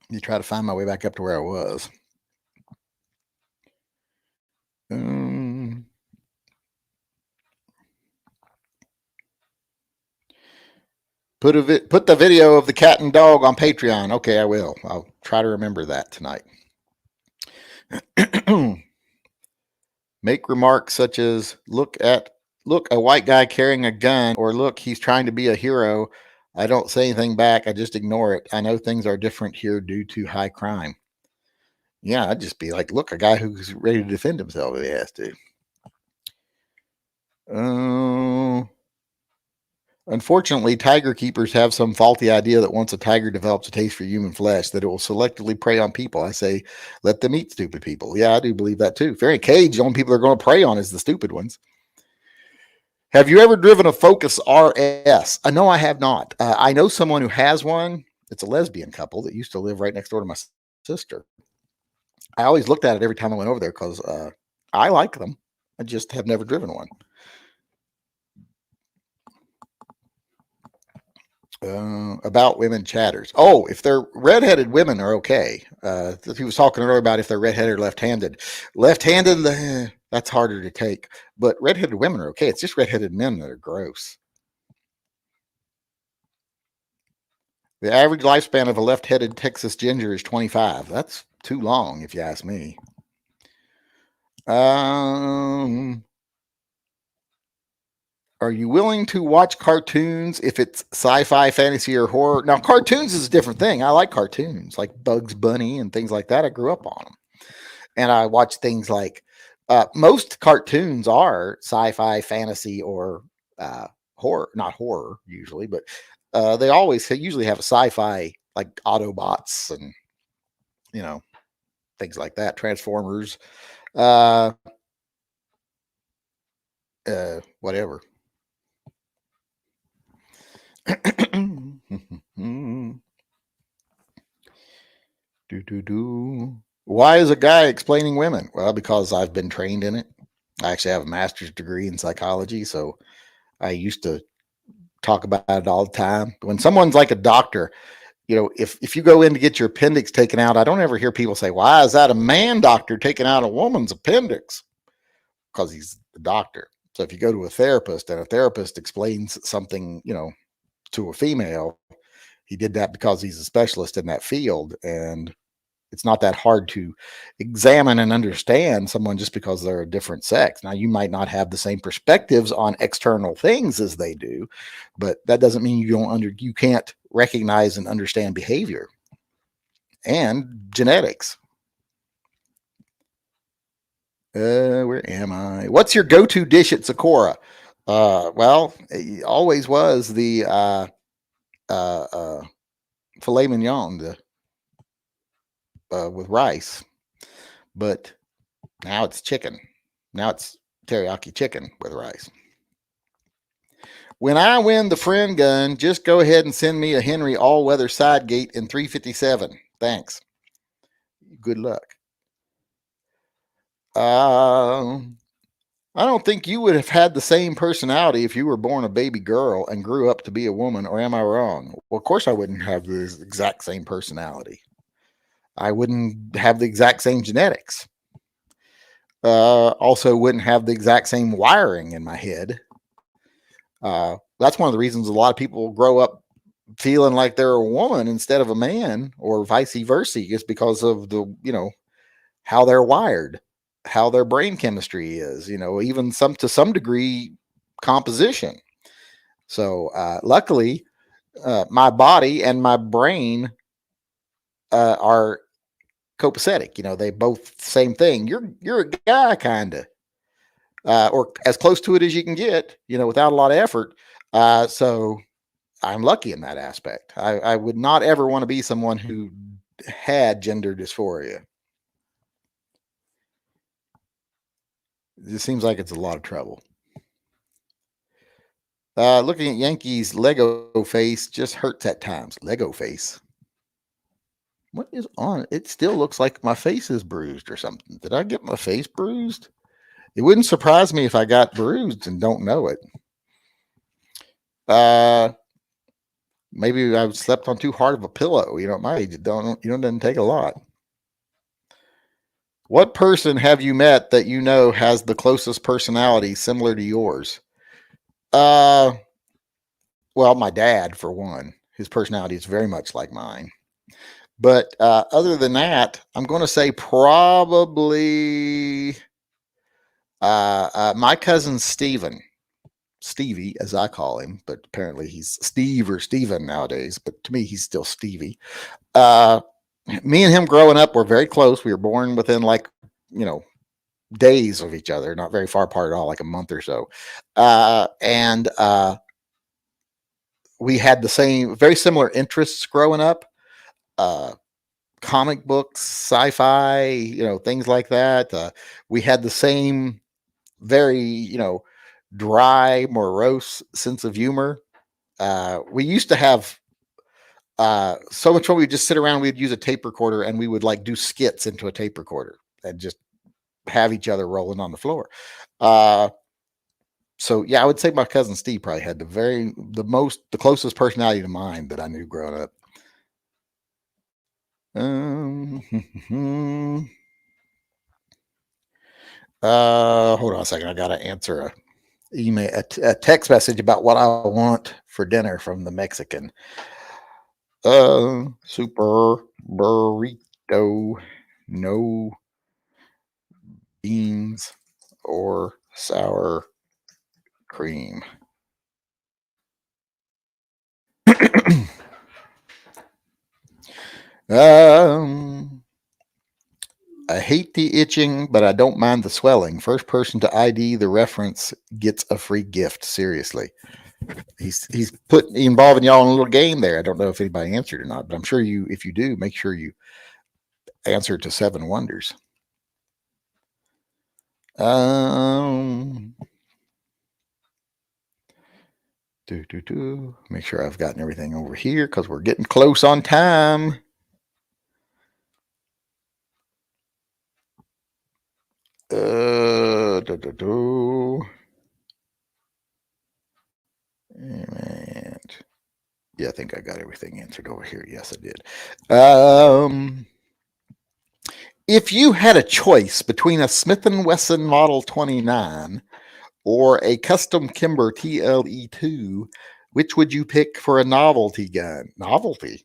You try to find my way back up to where I was. Put the video of the cat and dog on Patreon. Okay, I will. I'll try to remember that tonight. Make remarks such as look, a white guy carrying a gun, or look, he's trying to be a hero. I don't say anything back. I just ignore it. I know things are different here due to high crime. Yeah, I'd just be like, look, a guy who's ready to defend himself if he has to. Unfortunately, tiger keepers have some faulty idea that once a tiger develops a taste for human flesh, that it will selectively prey on people. I say, let them eat stupid people. Yeah, I do believe that too. If they're in a cage, the only people they're going to prey on is the stupid ones. Have you ever driven a Focus RS? No, I have not. I know someone who has one. It's a lesbian couple that used to live right next door to my sister. I always looked at it every time I went over there because I like them. I just have never driven one. About women chatters. Oh, if they're redheaded women are okay. He was talking earlier about if they're redheaded or left-handed. Left-handed, that's harder to take. But redheaded women are okay. It's just redheaded men that are gross. The average lifespan of a left-headed Texas ginger is 25. That's too long, if you ask me. Are you willing to watch cartoons if it's sci-fi, fantasy, or horror? Now, cartoons is a different thing. I like cartoons like Bugs Bunny and things like that. I grew up on them. And I watch things like most cartoons are sci-fi, fantasy, or horror. Not horror usually, but they usually have a sci-fi like Autobots and things like that. Transformers, whatever. Why is a guy explaining women? Well, because I've been trained in it. I actually have a master's degree in psychology, so I used to talk about it all the time. When someone's like a doctor, if you go in to get your appendix taken out, I don't ever hear people say, "Why is that a man doctor taking out a woman's appendix?" Because he's the doctor. So if you go to a therapist and a therapist explains something, to a female, he did that because he's a specialist in that field, and it's not that hard to examine and understand someone just because they're a different sex. Now, you might not have the same perspectives on external things as they do, but that doesn't mean you can't recognize and understand behavior and genetics. Where am I? What's your go-to dish at Sakura? Well, it always was the filet mignon with rice, but now it's chicken. Now it's teriyaki chicken with rice. When I win the friend gun, just go ahead and send me a Henry all-weather side gate in 357. Thanks. Good luck. I don't think you would have had the same personality if you were born a baby girl and grew up to be a woman, or am I wrong? Well, of course I wouldn't have the exact same personality. I wouldn't have the exact same genetics. Also wouldn't have the exact same wiring in my head. That's one of the reasons a lot of people grow up feeling like they're a woman instead of a man, or vice versa, is because of how they're wired, how their brain chemistry is, even to some degree composition. So luckily, my body and my brain are copacetic. They both same thing. You're a guy kind of, or as close to it as you can get, without a lot of effort. So I'm lucky in that aspect. I would not ever want to be someone who had gender dysphoria. It seems like it's a lot of trouble. Looking at Yankee's Lego face just hurts at times. Lego face. What is on it? It still looks like my face is bruised or something. Did I get my face bruised? It wouldn't surprise me if I got bruised and don't know it. Maybe I slept on too hard of a pillow. At my age, it doesn't take a lot. What person have you met that has the closest personality similar to yours? Well, my dad, for one. His personality is very much like mine. But other than that, I'm going to say probably my cousin Stephen. Stevie, as I call him, but apparently he's Steve or Steven nowadays. But to me, he's still Stevie. Me and him growing up were very close. We were born within days of each other, not very far apart at all, like a month or so. And we had the same, very similar interests growing up. Comic books, sci-fi, things like that. We had the same very, dry, morose sense of humor. We used to have so much fun. We'd just sit around, we'd use a tape recorder and we would do skits into a tape recorder and just have each other rolling on the floor. So yeah, I would say my cousin Steve probably had the closest personality to mine that I knew growing up. Hold on a second. I gotta answer a text message about what I want for dinner from the Mexican. Super burrito, no beans or sour cream. I hate the itching, but I don't mind the swelling. First person to ID the reference gets a free gift. Seriously. He's involving y'all in a little game there. I don't know if anybody answered or not, but I'm sure if you do, make sure you answer to 7 wonders. Make sure I've gotten everything over here because we're getting close on time. And yeah, I think I got everything answered over here. Yes, I did. If you had a choice between a Smith & Wesson Model 29 or a custom Kimber TLE2, which would you pick for a novelty gun? Novelty?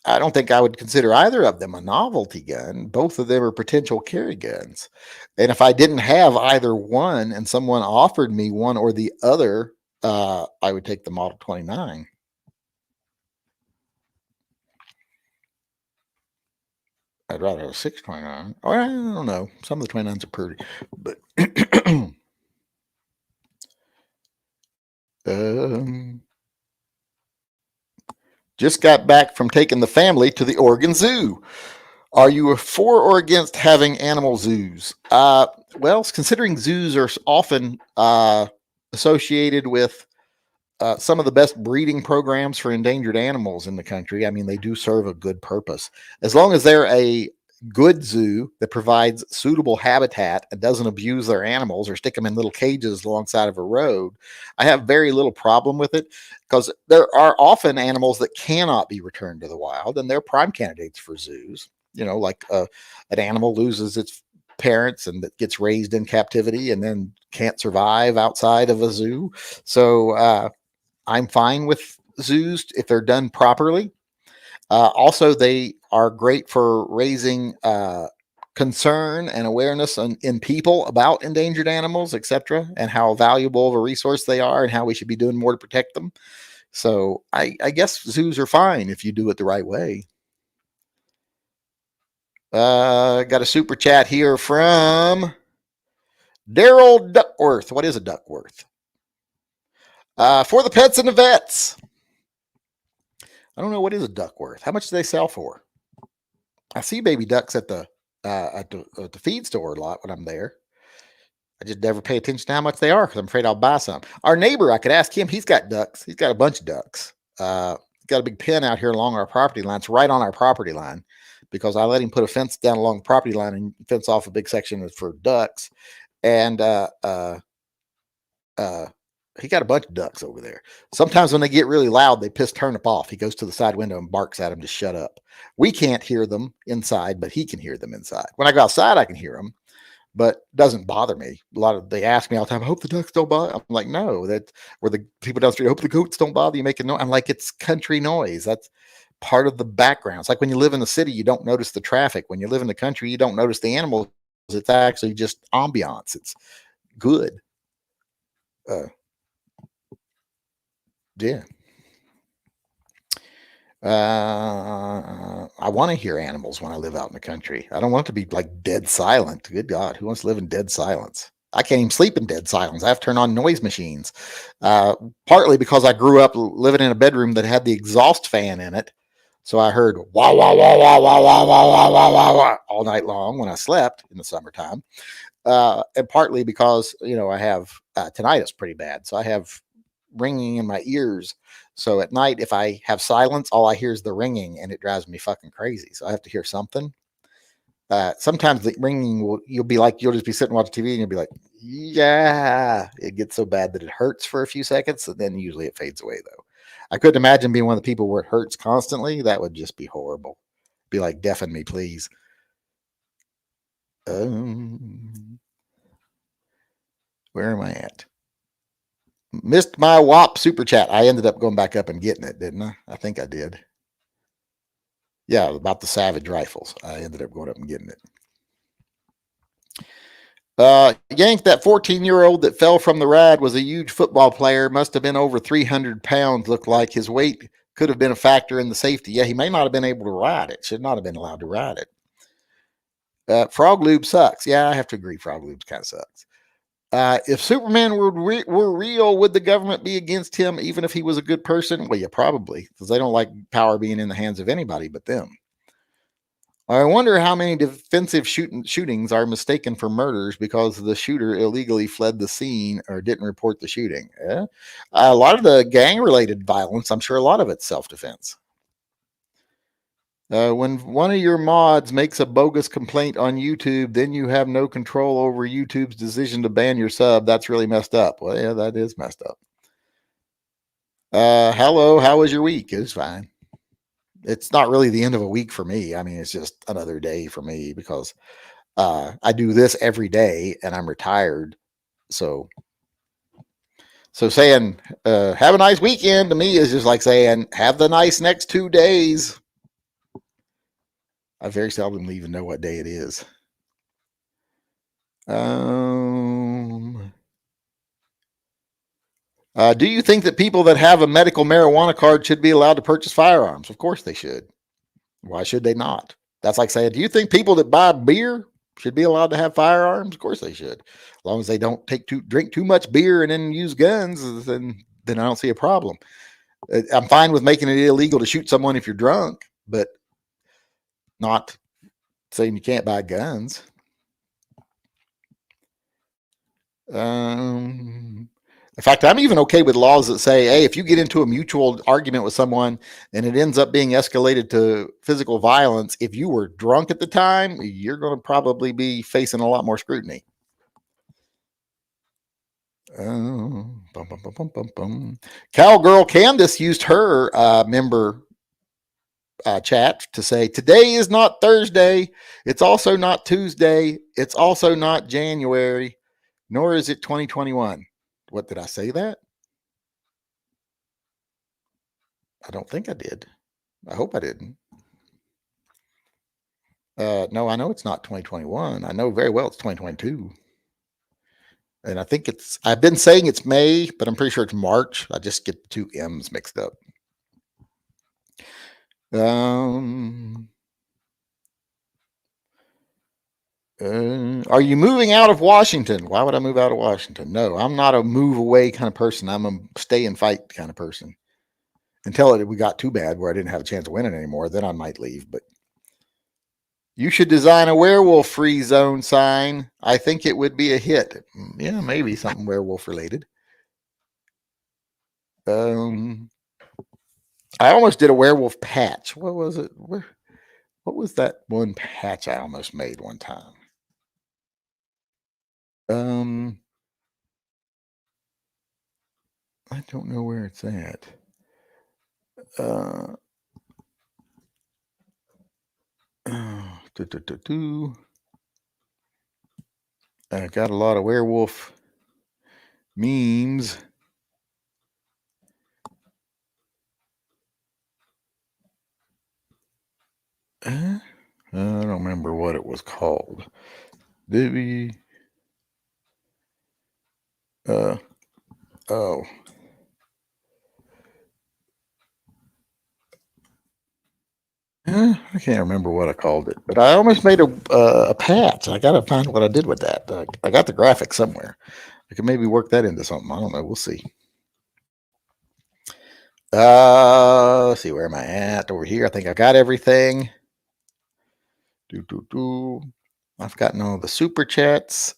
I don't think I would consider either of them a novelty gun. Both of them are potential carry guns. And if I didn't have either one and someone offered me one or the other, I would take the Model 29. I'd rather have a 629. Oh, I don't know. Some of the 29s are pretty, but just got back from taking the family to the Oregon Zoo. Are you for or against having animal zoos? Well, considering zoos are often associated with some of the best breeding programs for endangered animals in the country. I mean, they do serve a good purpose. As long as they're a good zoo that provides suitable habitat and doesn't abuse their animals or stick them in little cages alongside of a road, I have very little problem with it because there are often animals that cannot be returned to the wild and they're prime candidates for zoos. Like an animal loses its parents and that gets raised in captivity and then can't survive outside of a zoo. So I'm fine with zoos if they're done properly. Also, they are great for raising concern and awareness in people about endangered animals, etc., and how valuable of a resource they are and how we should be doing more to protect them. So I guess zoos are fine if you do it the right way. Got a super chat here from Daryl Duckworth. What is a Duckworth? For the pets and the vets. I don't know what is a Duckworth. How much do they sell for? I see baby ducks at the at the feed store a lot when I'm there. I just never pay attention to how much they are because I'm afraid I'll buy some. Our neighbor, I could ask him. He's got ducks. He's got a bunch of ducks. He's got a big pen out here along our property line. It's right on our property line because I let him put a fence down along the property line and fence off a big section for ducks. And he got a bunch of ducks over there. Sometimes when they get really loud, they piss Turnip off. He goes to the side window and barks at him to shut up. We can't hear them inside, but he can hear them inside. When I go outside, I can hear them, but it doesn't bother me. They ask me all the time, I hope the ducks don't bother. I'm like, no, that where the people down the street, I hope the goats don't bother you making noise. I'm like, it's country noise. That's part of the background. It's like when you live in the city, you don't notice the traffic. When you live in the country, you don't notice the animals. It's actually just ambiance. It's good. Yeah. I want to hear animals when I live out in the country. I don't want it to be like dead silent. Good God, who wants to live in dead silence? I can't even sleep in dead silence. I have to turn on noise machines. Partly because I grew up living in a bedroom that had the exhaust fan in it. So I heard wah, wah, wah, wah, wah, wah, wah, wah, wah, wah, wah all night long when I slept in the summertime. And partly because, I have tinnitus pretty bad. So I have ringing in my ears. So at night, if I have silence, all I hear is the ringing and it drives me fucking crazy. So I have to hear something. Sometimes the ringing you'll just be sitting watching TV and you'll be like, yeah, it gets so bad that it hurts for a few seconds. And then usually it fades away though. I couldn't imagine being one of the people where it hurts constantly. That would just be horrible. Be like, deafen me, please. Where am I at? Missed my WAP super chat. I ended up going back up and getting it, didn't I? I think I did. Yeah, about the Savage rifles. I ended up going up and getting it. Yank, that 14-year-old that fell from the ride was a huge football player. Must have been over 300 pounds. Looked like his weight could have been a factor in the safety. Yeah, he may not have been able to ride it. Should not have been allowed to ride it. Frog Lube sucks. Yeah, I have to agree. Frog Lube kind of sucks. If Superman were real, would the government be against him even if he was a good person? Well, yeah, probably, because they don't like power being in the hands of anybody but them. I wonder how many defensive shootings are mistaken for murders because the shooter illegally fled the scene or didn't report the shooting. A lot of the gang-related violence, I'm sure a lot of it's self-defense. When one of your mods makes a bogus complaint on YouTube, then you have no control over YouTube's decision to ban your sub. That's really messed up. Well, yeah, that is messed up. Hello, how was your week? It was fine. It's not really the end of a week for me. I mean, it's just another day for me because I do this every day and I'm retired. So saying have a nice weekend to me is just like saying have the nice next 2 days. I very seldom even know what day it is. Do you think that people that have a medical marijuana card should be allowed to purchase firearms? Of course they should. Why should they not? That's like saying, do you think people that buy beer should be allowed to have firearms? Of course they should. As long as they don't drink too much beer and then use guns, then I don't see a problem. I'm fine with making it illegal to shoot someone if you're drunk, but not saying you can't buy guns. In fact, I'm even okay with laws that say, hey, if you get into a mutual argument with someone and it ends up being escalated to physical violence, if you were drunk at the time, you're going to probably be facing a lot more scrutiny. Cowgirl Candace used her member chat to say, today is not Thursday. It's also not Tuesday. It's also not January, nor is it 2021. What did I say that? I don't think I did. I hope I didn't. No, I know it's not 2021. I know very well it's 2022. And I think I've been saying it's May, but I'm pretty sure it's March. I just get the two M's mixed up. Are you moving out of Washington? Why would I move out of Washington? No, I'm not a move away kind of person. I'm a stay and fight kind of person. Until we got too bad where I didn't have a chance of winning anymore, then I might leave. But You should design a werewolf free zone sign. I think it would be a hit. Yeah, maybe something werewolf related. I almost did a werewolf patch. What was it? What was that one patch I almost made one time? I don't know where it's at. I got a lot of werewolf memes. I don't remember what it was called. Did we? Oh. I can't remember what I called it, but I almost made a patch. I got to find what I did with that. I got the graphic somewhere. I could maybe work that into something. I don't know. We'll see. Let's see. Where am I at? Over here. I think I got everything. I've gotten all the super chats.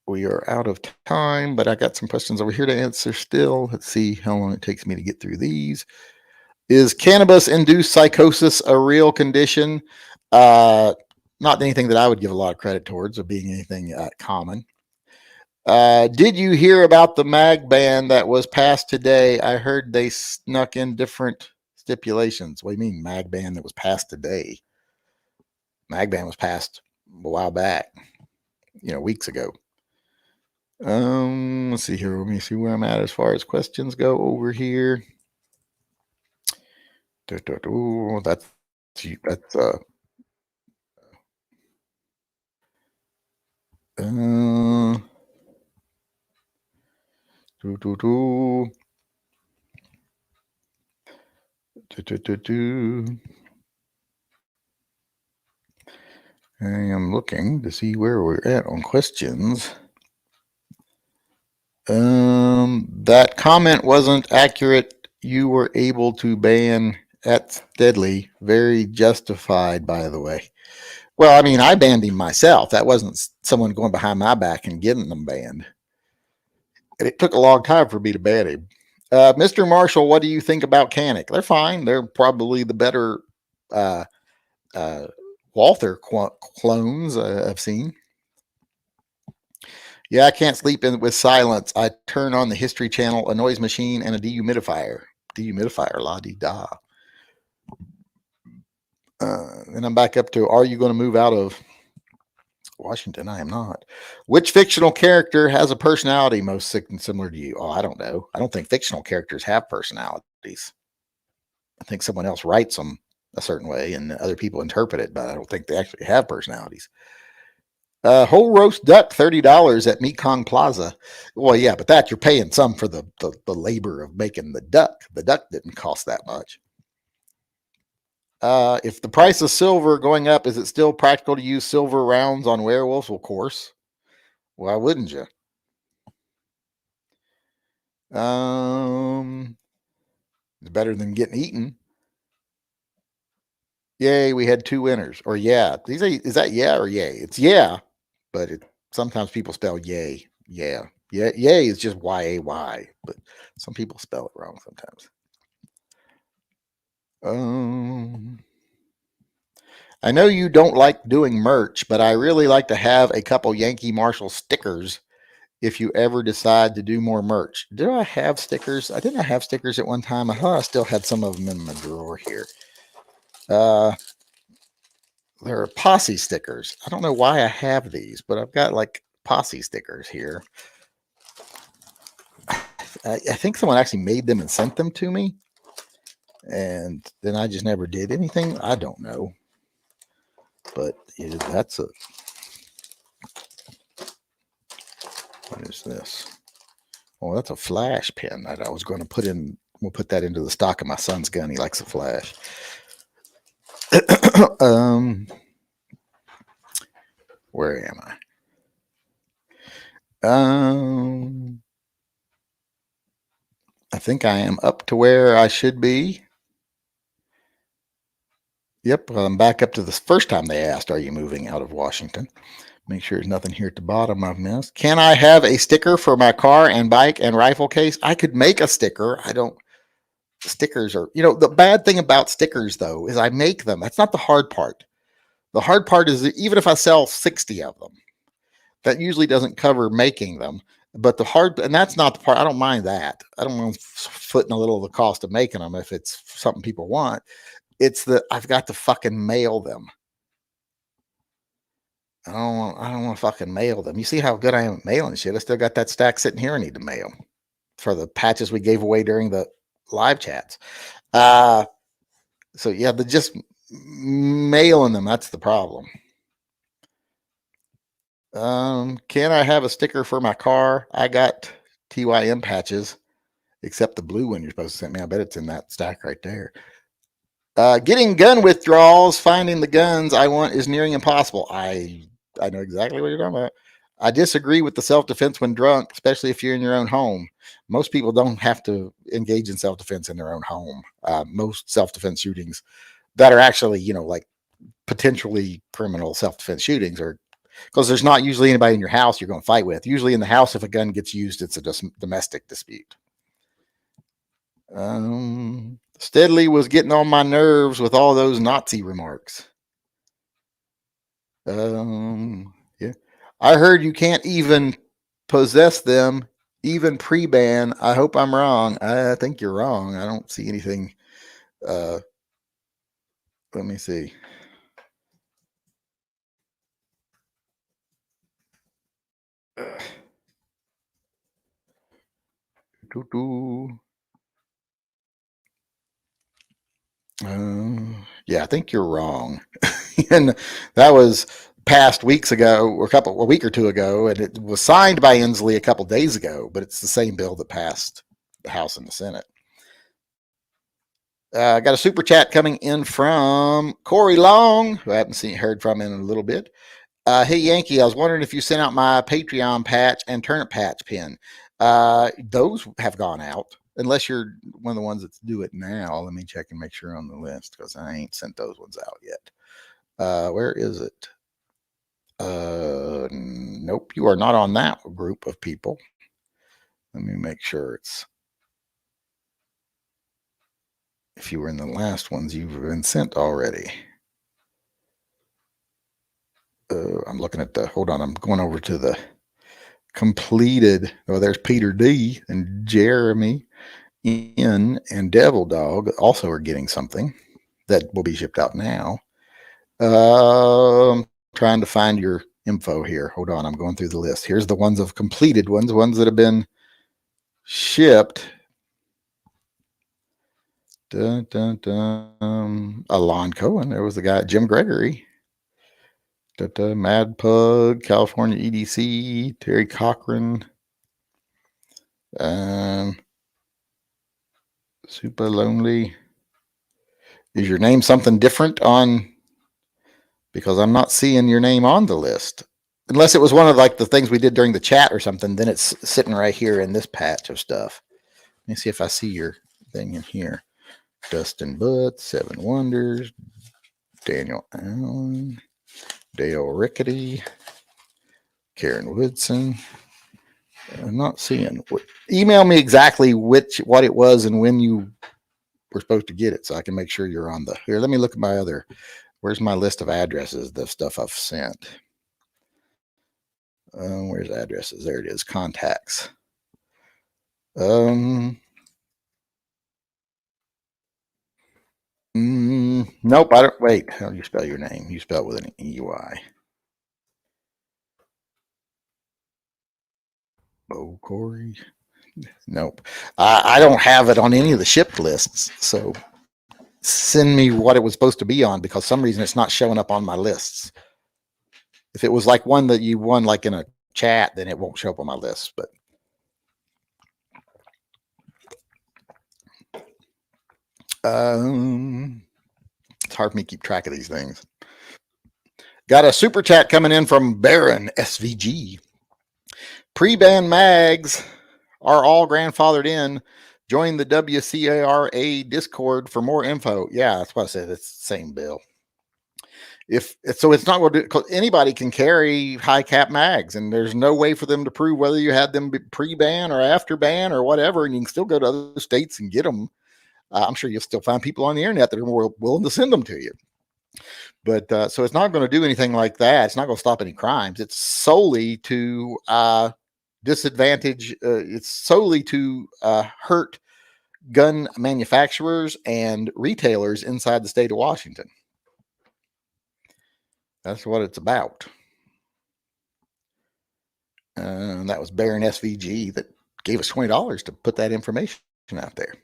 We are out of time, but I got some questions over here to answer still. Let's see how long it takes me to get through these. Is cannabis-induced psychosis a real condition? Not anything that I would give a lot of credit towards, or being anything common. Did you hear about the mag ban that was passed today? I heard they snuck in different stipulations. What do you mean mag ban that was passed today? Mag ban was passed a while back, weeks ago. Let's see here. Let me see where I'm at as far as questions go over here. That's I am looking to see where we're at on questions. That comment wasn't accurate. You were able to ban at Deadly. Very justified, by the way. Well, I mean, I banned him myself. That wasn't someone going behind my back and getting them banned. And it took a long time for me to ban him. Mr. Marshall, what do you think about Canic? They're fine. They're probably the better Walther clones I've seen. Yeah, I can't sleep with silence. I turn on the History Channel, a noise machine, and a dehumidifier. La di da. And I'm back up to, are you going to move out of Washington? I am not. Which fictional character has a personality most sick and similar to you? Oh, I don't know. I don't think fictional characters have personalities. I think someone else writes them a certain way and other people interpret it, but I don't think they actually have personalities. Whole roast duck, $30 at Mekong Plaza. Well, yeah, but that you're paying some for the labor of making the duck. The duck didn't cost that much. If the price of silver going up, is it still practical to use silver rounds on werewolves? Well, of course. Why wouldn't you? It's better than getting eaten. Yay, we had two winners. Or yeah. Is that yeah or yay? It's yeah, but sometimes people spell yay. Yeah. Yeah, yay is just Y-A-Y, but some people spell it wrong sometimes. I know you don't like doing merch, but I really like to have a couple Yankee Marshall stickers if you ever decide to do more merch. Did I have stickers? I didn't have stickers at one time. I thought I still had some of them in my drawer here. There are posse stickers. I don't know why I have these, but I've got like posse stickers here. I think someone actually made them and sent them to me. And then I just never did anything. I don't know. But that's a. What is this? Oh, that's a flash pen that I was going to put in. We'll put that into the stock of my son's gun. He likes a flash. Where am I? I think I am up to where I should be. Yep, I'm back up to the first time they asked, "Are you moving out of Washington?" Make sure there's nothing here at the bottom I've missed. Can I have a sticker for my car and bike and rifle case? I could make a sticker. I don't. Stickers are, the bad thing about stickers though is I make them. That's not the hard part. The hard part is that even if I sell 60 of them, that usually doesn't cover making them. But and that's not the part. I don't mind that. I don't mind footing a little of the cost of making them if it's something people want. It's that I've got to fucking mail them. I don't want to fucking mail them. You see how good I am at mailing shit. I still got that stack sitting here I need to mail for the patches we gave away during the live chats. So yeah, just mailing them, that's the problem. Can I have a sticker for my car? I got TYM patches, except the blue one you're supposed to send me. I bet it's in that stack right there. Getting gun withdrawals, finding the guns I want is nearing impossible. I know exactly what you're talking about. I disagree with the self-defense when drunk, especially if you're in your own home. Most people don't have to engage in self-defense in their own home. Most self-defense shootings that are actually, like potentially criminal self-defense shootings are because there's not usually anybody in your house you're going to fight with. Usually in the house, if a gun gets used, it's a domestic dispute. Steadily was getting on my nerves with all those Nazi remarks. Yeah. I heard you can't even possess them, even pre-ban. I hope I'm wrong. I think you're wrong. I don't see anything. Let me see. Yeah, I think you're wrong. And that was passed weeks ago, or a week or two ago, and it was signed by Inslee a couple days ago, but it's the same bill that passed the House and the Senate. I got a super chat coming in from Corey Long, who I haven't heard from in a little bit. Hey, Yankee, I was wondering if you sent out my Patreon patch and turnip patch pin. Those have gone out, unless you're one of the ones that do it now. Let me check and make sure on the list because I ain't sent those ones out yet. Where is it? Nope, you are not on that group of people. Let me make sure it's. If you were in the last ones, you've been sent already. I'm looking at hold on, I'm going over to the completed. Oh, there's Peter D and Jeremy N and Devil Dog also are getting something that will be shipped out now. Trying to find your info here. Hold on, I'm going through the list. Here's the ones of completed ones that have been shipped. Dun, dun, dun. Alon Cohen. There was the guy, Jim Gregory. Mad Pug, California EDC, Terry Cochran. Super Lonely. Is your name something different on? Because I'm not seeing your name on the list. Unless it was one of like the things we did during the chat or something, then it's sitting right here in this patch of stuff. Let me see if I see your thing in here. Dustin Butt, Seven Wonders, Daniel Allen, Dale Rickety, Karen Woodson. I'm not seeing. Email me exactly what it was and when you were supposed to get it, so I can make sure you're on the. Here, let me look at my other. Where's my list of addresses? The stuff I've sent. Where's addresses? There it is. Contacts. Nope. I don't. Wait. How do you spell your name? You spell it with an EY. Bo Corey. Nope. I don't have it on any of the shipped lists. So send me what it was supposed to be on, because some reason it's not showing up on my lists. If it was like one that you won like in a chat, then it won't show up on my list. But it's hard for me to keep track of these things. Got a super chat coming in from Baron SVG. Pre-ban mags are all grandfathered in. Join the WCARA Discord for more info. Yeah, that's what I said. It's the same bill. If so, it's not going to, because anybody can carry high cap mags, and there's no way for them to prove whether you had them pre-ban or after ban or whatever. And you can still go to other states and get them. I'm sure you'll still find people on the internet that are more willing to send them to you. But so it's not going to do anything like that. It's not going to stop any crimes. It's solely to disadvantage. It's solely to hurt gun manufacturers and retailers inside the state of Washington. That's what it's about. That was Baron SVG that gave us $20 to put that information out there.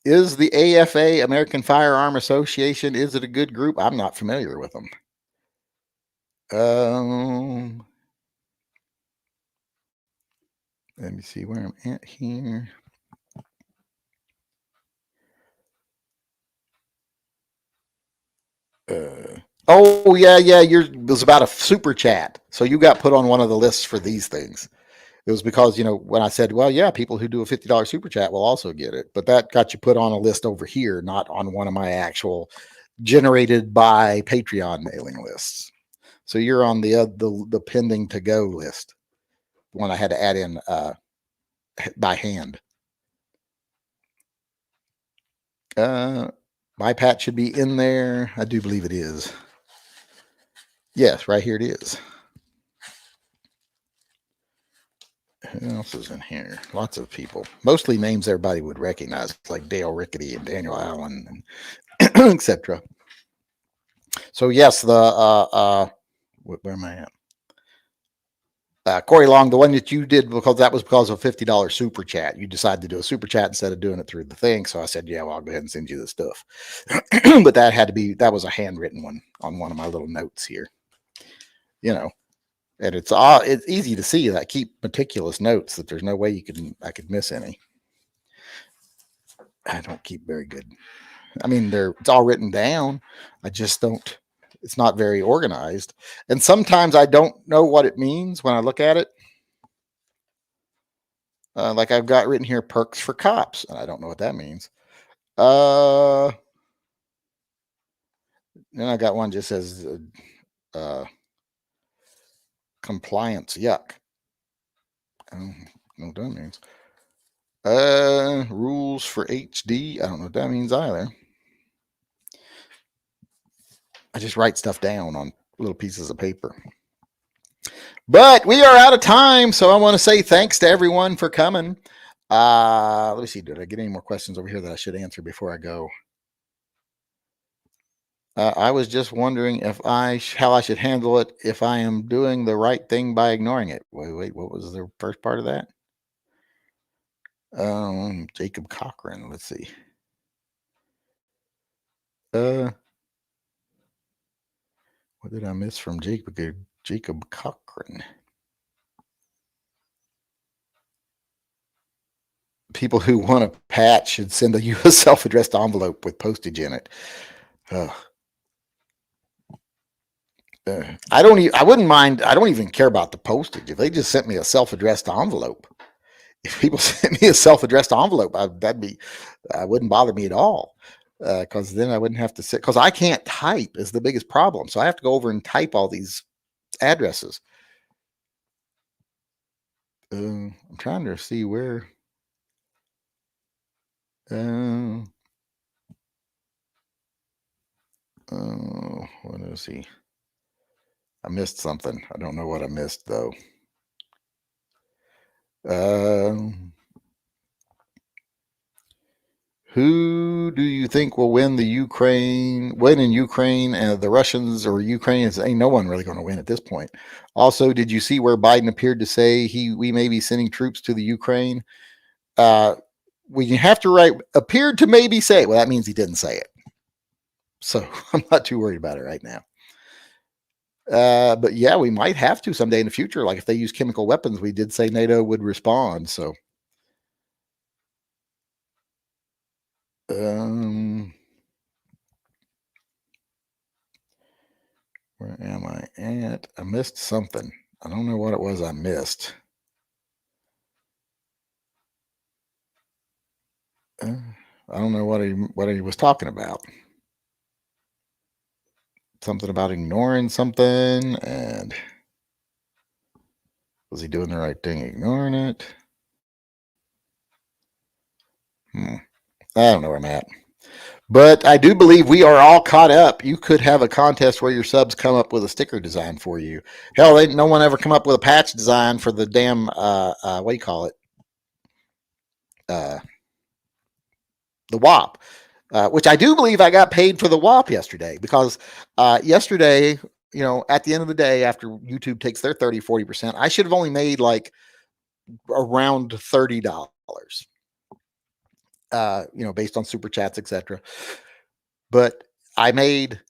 Is the AFA, American Firearm Association, is it a good group? I'm not familiar with them. Let me see where I'm at here. Oh yeah, it was about a super chat. So you got put on one of the lists for these things. It was because, when I said, well, yeah, people who do a $50 super chat will also get it. But that got you put on a list over here, not on one of my actual generated by Patreon mailing lists. So you're on the pending to go list, the one I had to add in by hand. My pat should be in there. I do believe it is. Yes, right here it is. Who else is in here? Lots of people. Mostly names everybody would recognize, like Dale Rickety and Daniel Allen, and etc. So yes, the where am I at? Corey Long, the one that you did, because that was because of $50 super chat. You decided to do a super chat instead of doing it through the thing. So I said, yeah, well, I'll go ahead and send you the stuff. But that was a handwritten one on one of my little notes here. And it's easy to see that I keep meticulous notes, that there's no way I could miss any. I don't keep very good. I mean, it's all written down. I just don't. It's not very organized, and sometimes I don't know what it means when I look at it. Like I've got written here, perks for cops, and I don't know what that means. Then I got one just says compliance. Yuck. I don't know what that means. Rules for HD. I don't know what that means either. I just write stuff down on little pieces of paper. But we are out of time, so I want to say thanks to everyone for coming. Let me see. Did I get any more questions over here that I should answer before I go? I was just wondering how I should handle it if I am doing the right thing by ignoring it. Wait, what was the first part of that? Jacob Cochran. Let's see. What did I miss from Jacob Cochran? People who want a patch should send a U.S. self-addressed envelope with postage in it. I wouldn't mind. I don't even care about the postage. If they just sent me a self-addressed envelope, if people sent me a self-addressed envelope, wouldn't bother me at all. Because then I wouldn't have to sit. Because I can't type is the biggest problem. So I have to go over and type all these addresses. I'm trying to see where. What is he? I missed something. I don't know what I missed though. Who do you think will win in Ukraine, and the Russians or Ukrainians? Ain't no one really going to win at this point. Also, did you see where Biden appeared to say we may be sending troops to the Ukraine? We have to write appeared to maybe say. Well, that means he didn't say it. So I'm not too worried about it right now. But yeah, we might have to someday in the future. Like if they use chemical weapons, we did say NATO would respond. So, where am I at? I missed something. I don't know what it was I missed. I don't know what he was talking about. something about ignoring something, and was he doing the right thing ignoring it? I don't know where I'm at. But I do believe we are all caught up. You could have a contest where your subs come up with a sticker design for you. Hell, no one ever come up with a patch design for the damn what do you call it? The WAP, which I do believe I got paid for the WAP yesterday, because yesterday, at the end of the day, after YouTube takes their 30-40%, I should have only made like around $30. Based on super chats, etc. But I made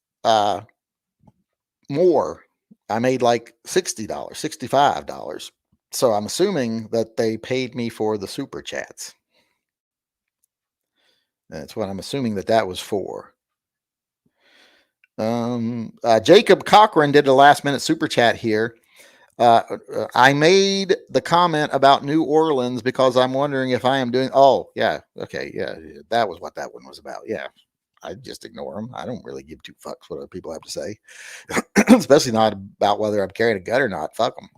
more. I made like $60, $65. So I'm assuming that they paid me for the super chats. That's what I'm assuming that was for. Jacob Cochran did a last minute super chat here. I made the comment about New Orleans because I'm wondering if I am doing. Oh, yeah. Okay. Yeah. That was what that one was about. Yeah. I just ignore them. I don't really give two fucks what other people have to say, especially not about whether I'm carrying a gun or not. Fuck them.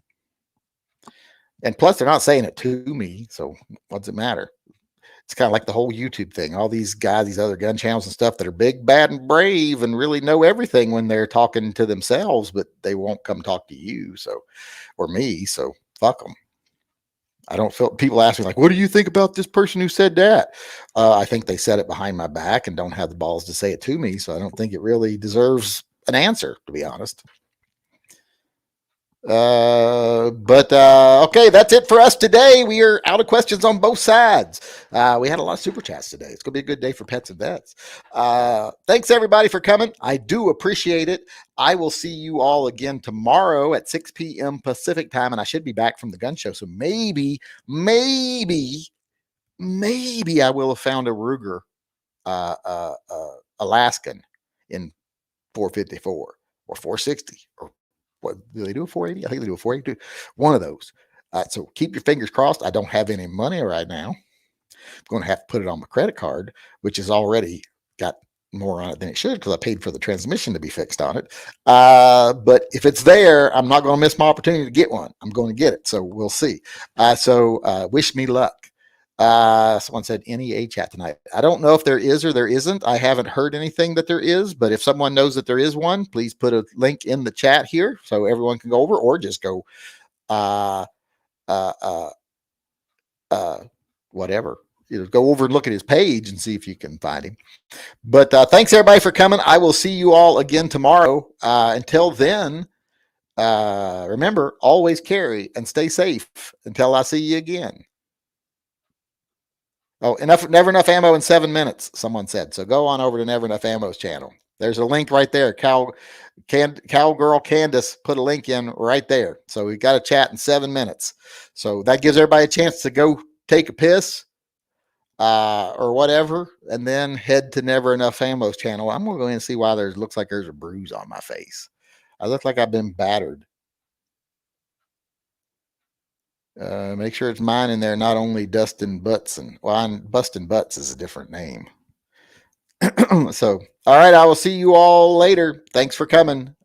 And plus, they're not saying it to me. So what's it matter? It's kind of like the whole YouTube thing. All these guys, these other gun channels and stuff that are big, bad, and brave and really know everything when they're talking to themselves, but they won't come talk to you. So, or me. So fuck them. I don't feel people ask me like, what do you think about this person who said that? I think they said it behind my back and don't have the balls to say it to me. So I don't think it really deserves an answer, to be honest. Okay, that's it for us today. We are out of questions on both sides. We had a lot of super chats today. It's gonna be a good day for pets and vets. Thanks everybody for coming. I do appreciate it. I will see you all again tomorrow at 6 p.m. Pacific time, and I should be back from the gun show. So maybe I will have found a Ruger Alaskan in 454 or 460 or what do they do a 480? I think they do a 482. One of those. So keep your fingers crossed. I don't have any money right now. I'm going to have to put it on my credit card, which has already got more on it than it should because I paid for the transmission to be fixed on it. But if it's there, I'm not going to miss my opportunity to get one. I'm going to get it. So we'll see. So wish me luck. Someone said NEA chat tonight. I don't know if there is or there isn't. I haven't heard anything that there is, but if someone knows that there is one, please put a link in the chat here so everyone can go over, or just go whatever. Go over and look at his page and see if you can find him. But thanks everybody for coming. I will see you all again tomorrow. Until then, remember, always carry and stay safe until I see you again. Oh, never enough ammo in 7 minutes, someone said. So go on over to Never Enough Ammo's channel. There's a link right there. Cowgirl Candace put a link in right there. So we got a chat in 7 minutes. So that gives everybody a chance to go take a piss or whatever, and then head to Never Enough Ammo's channel. I'm gonna go in and see why looks like there's a bruise on my face. I look like I've been battered. Make sure it's mine in there, not only Dustin Butson. Well, Bustin' Butts is a different name. So, all right, I will see you all later. Thanks for coming.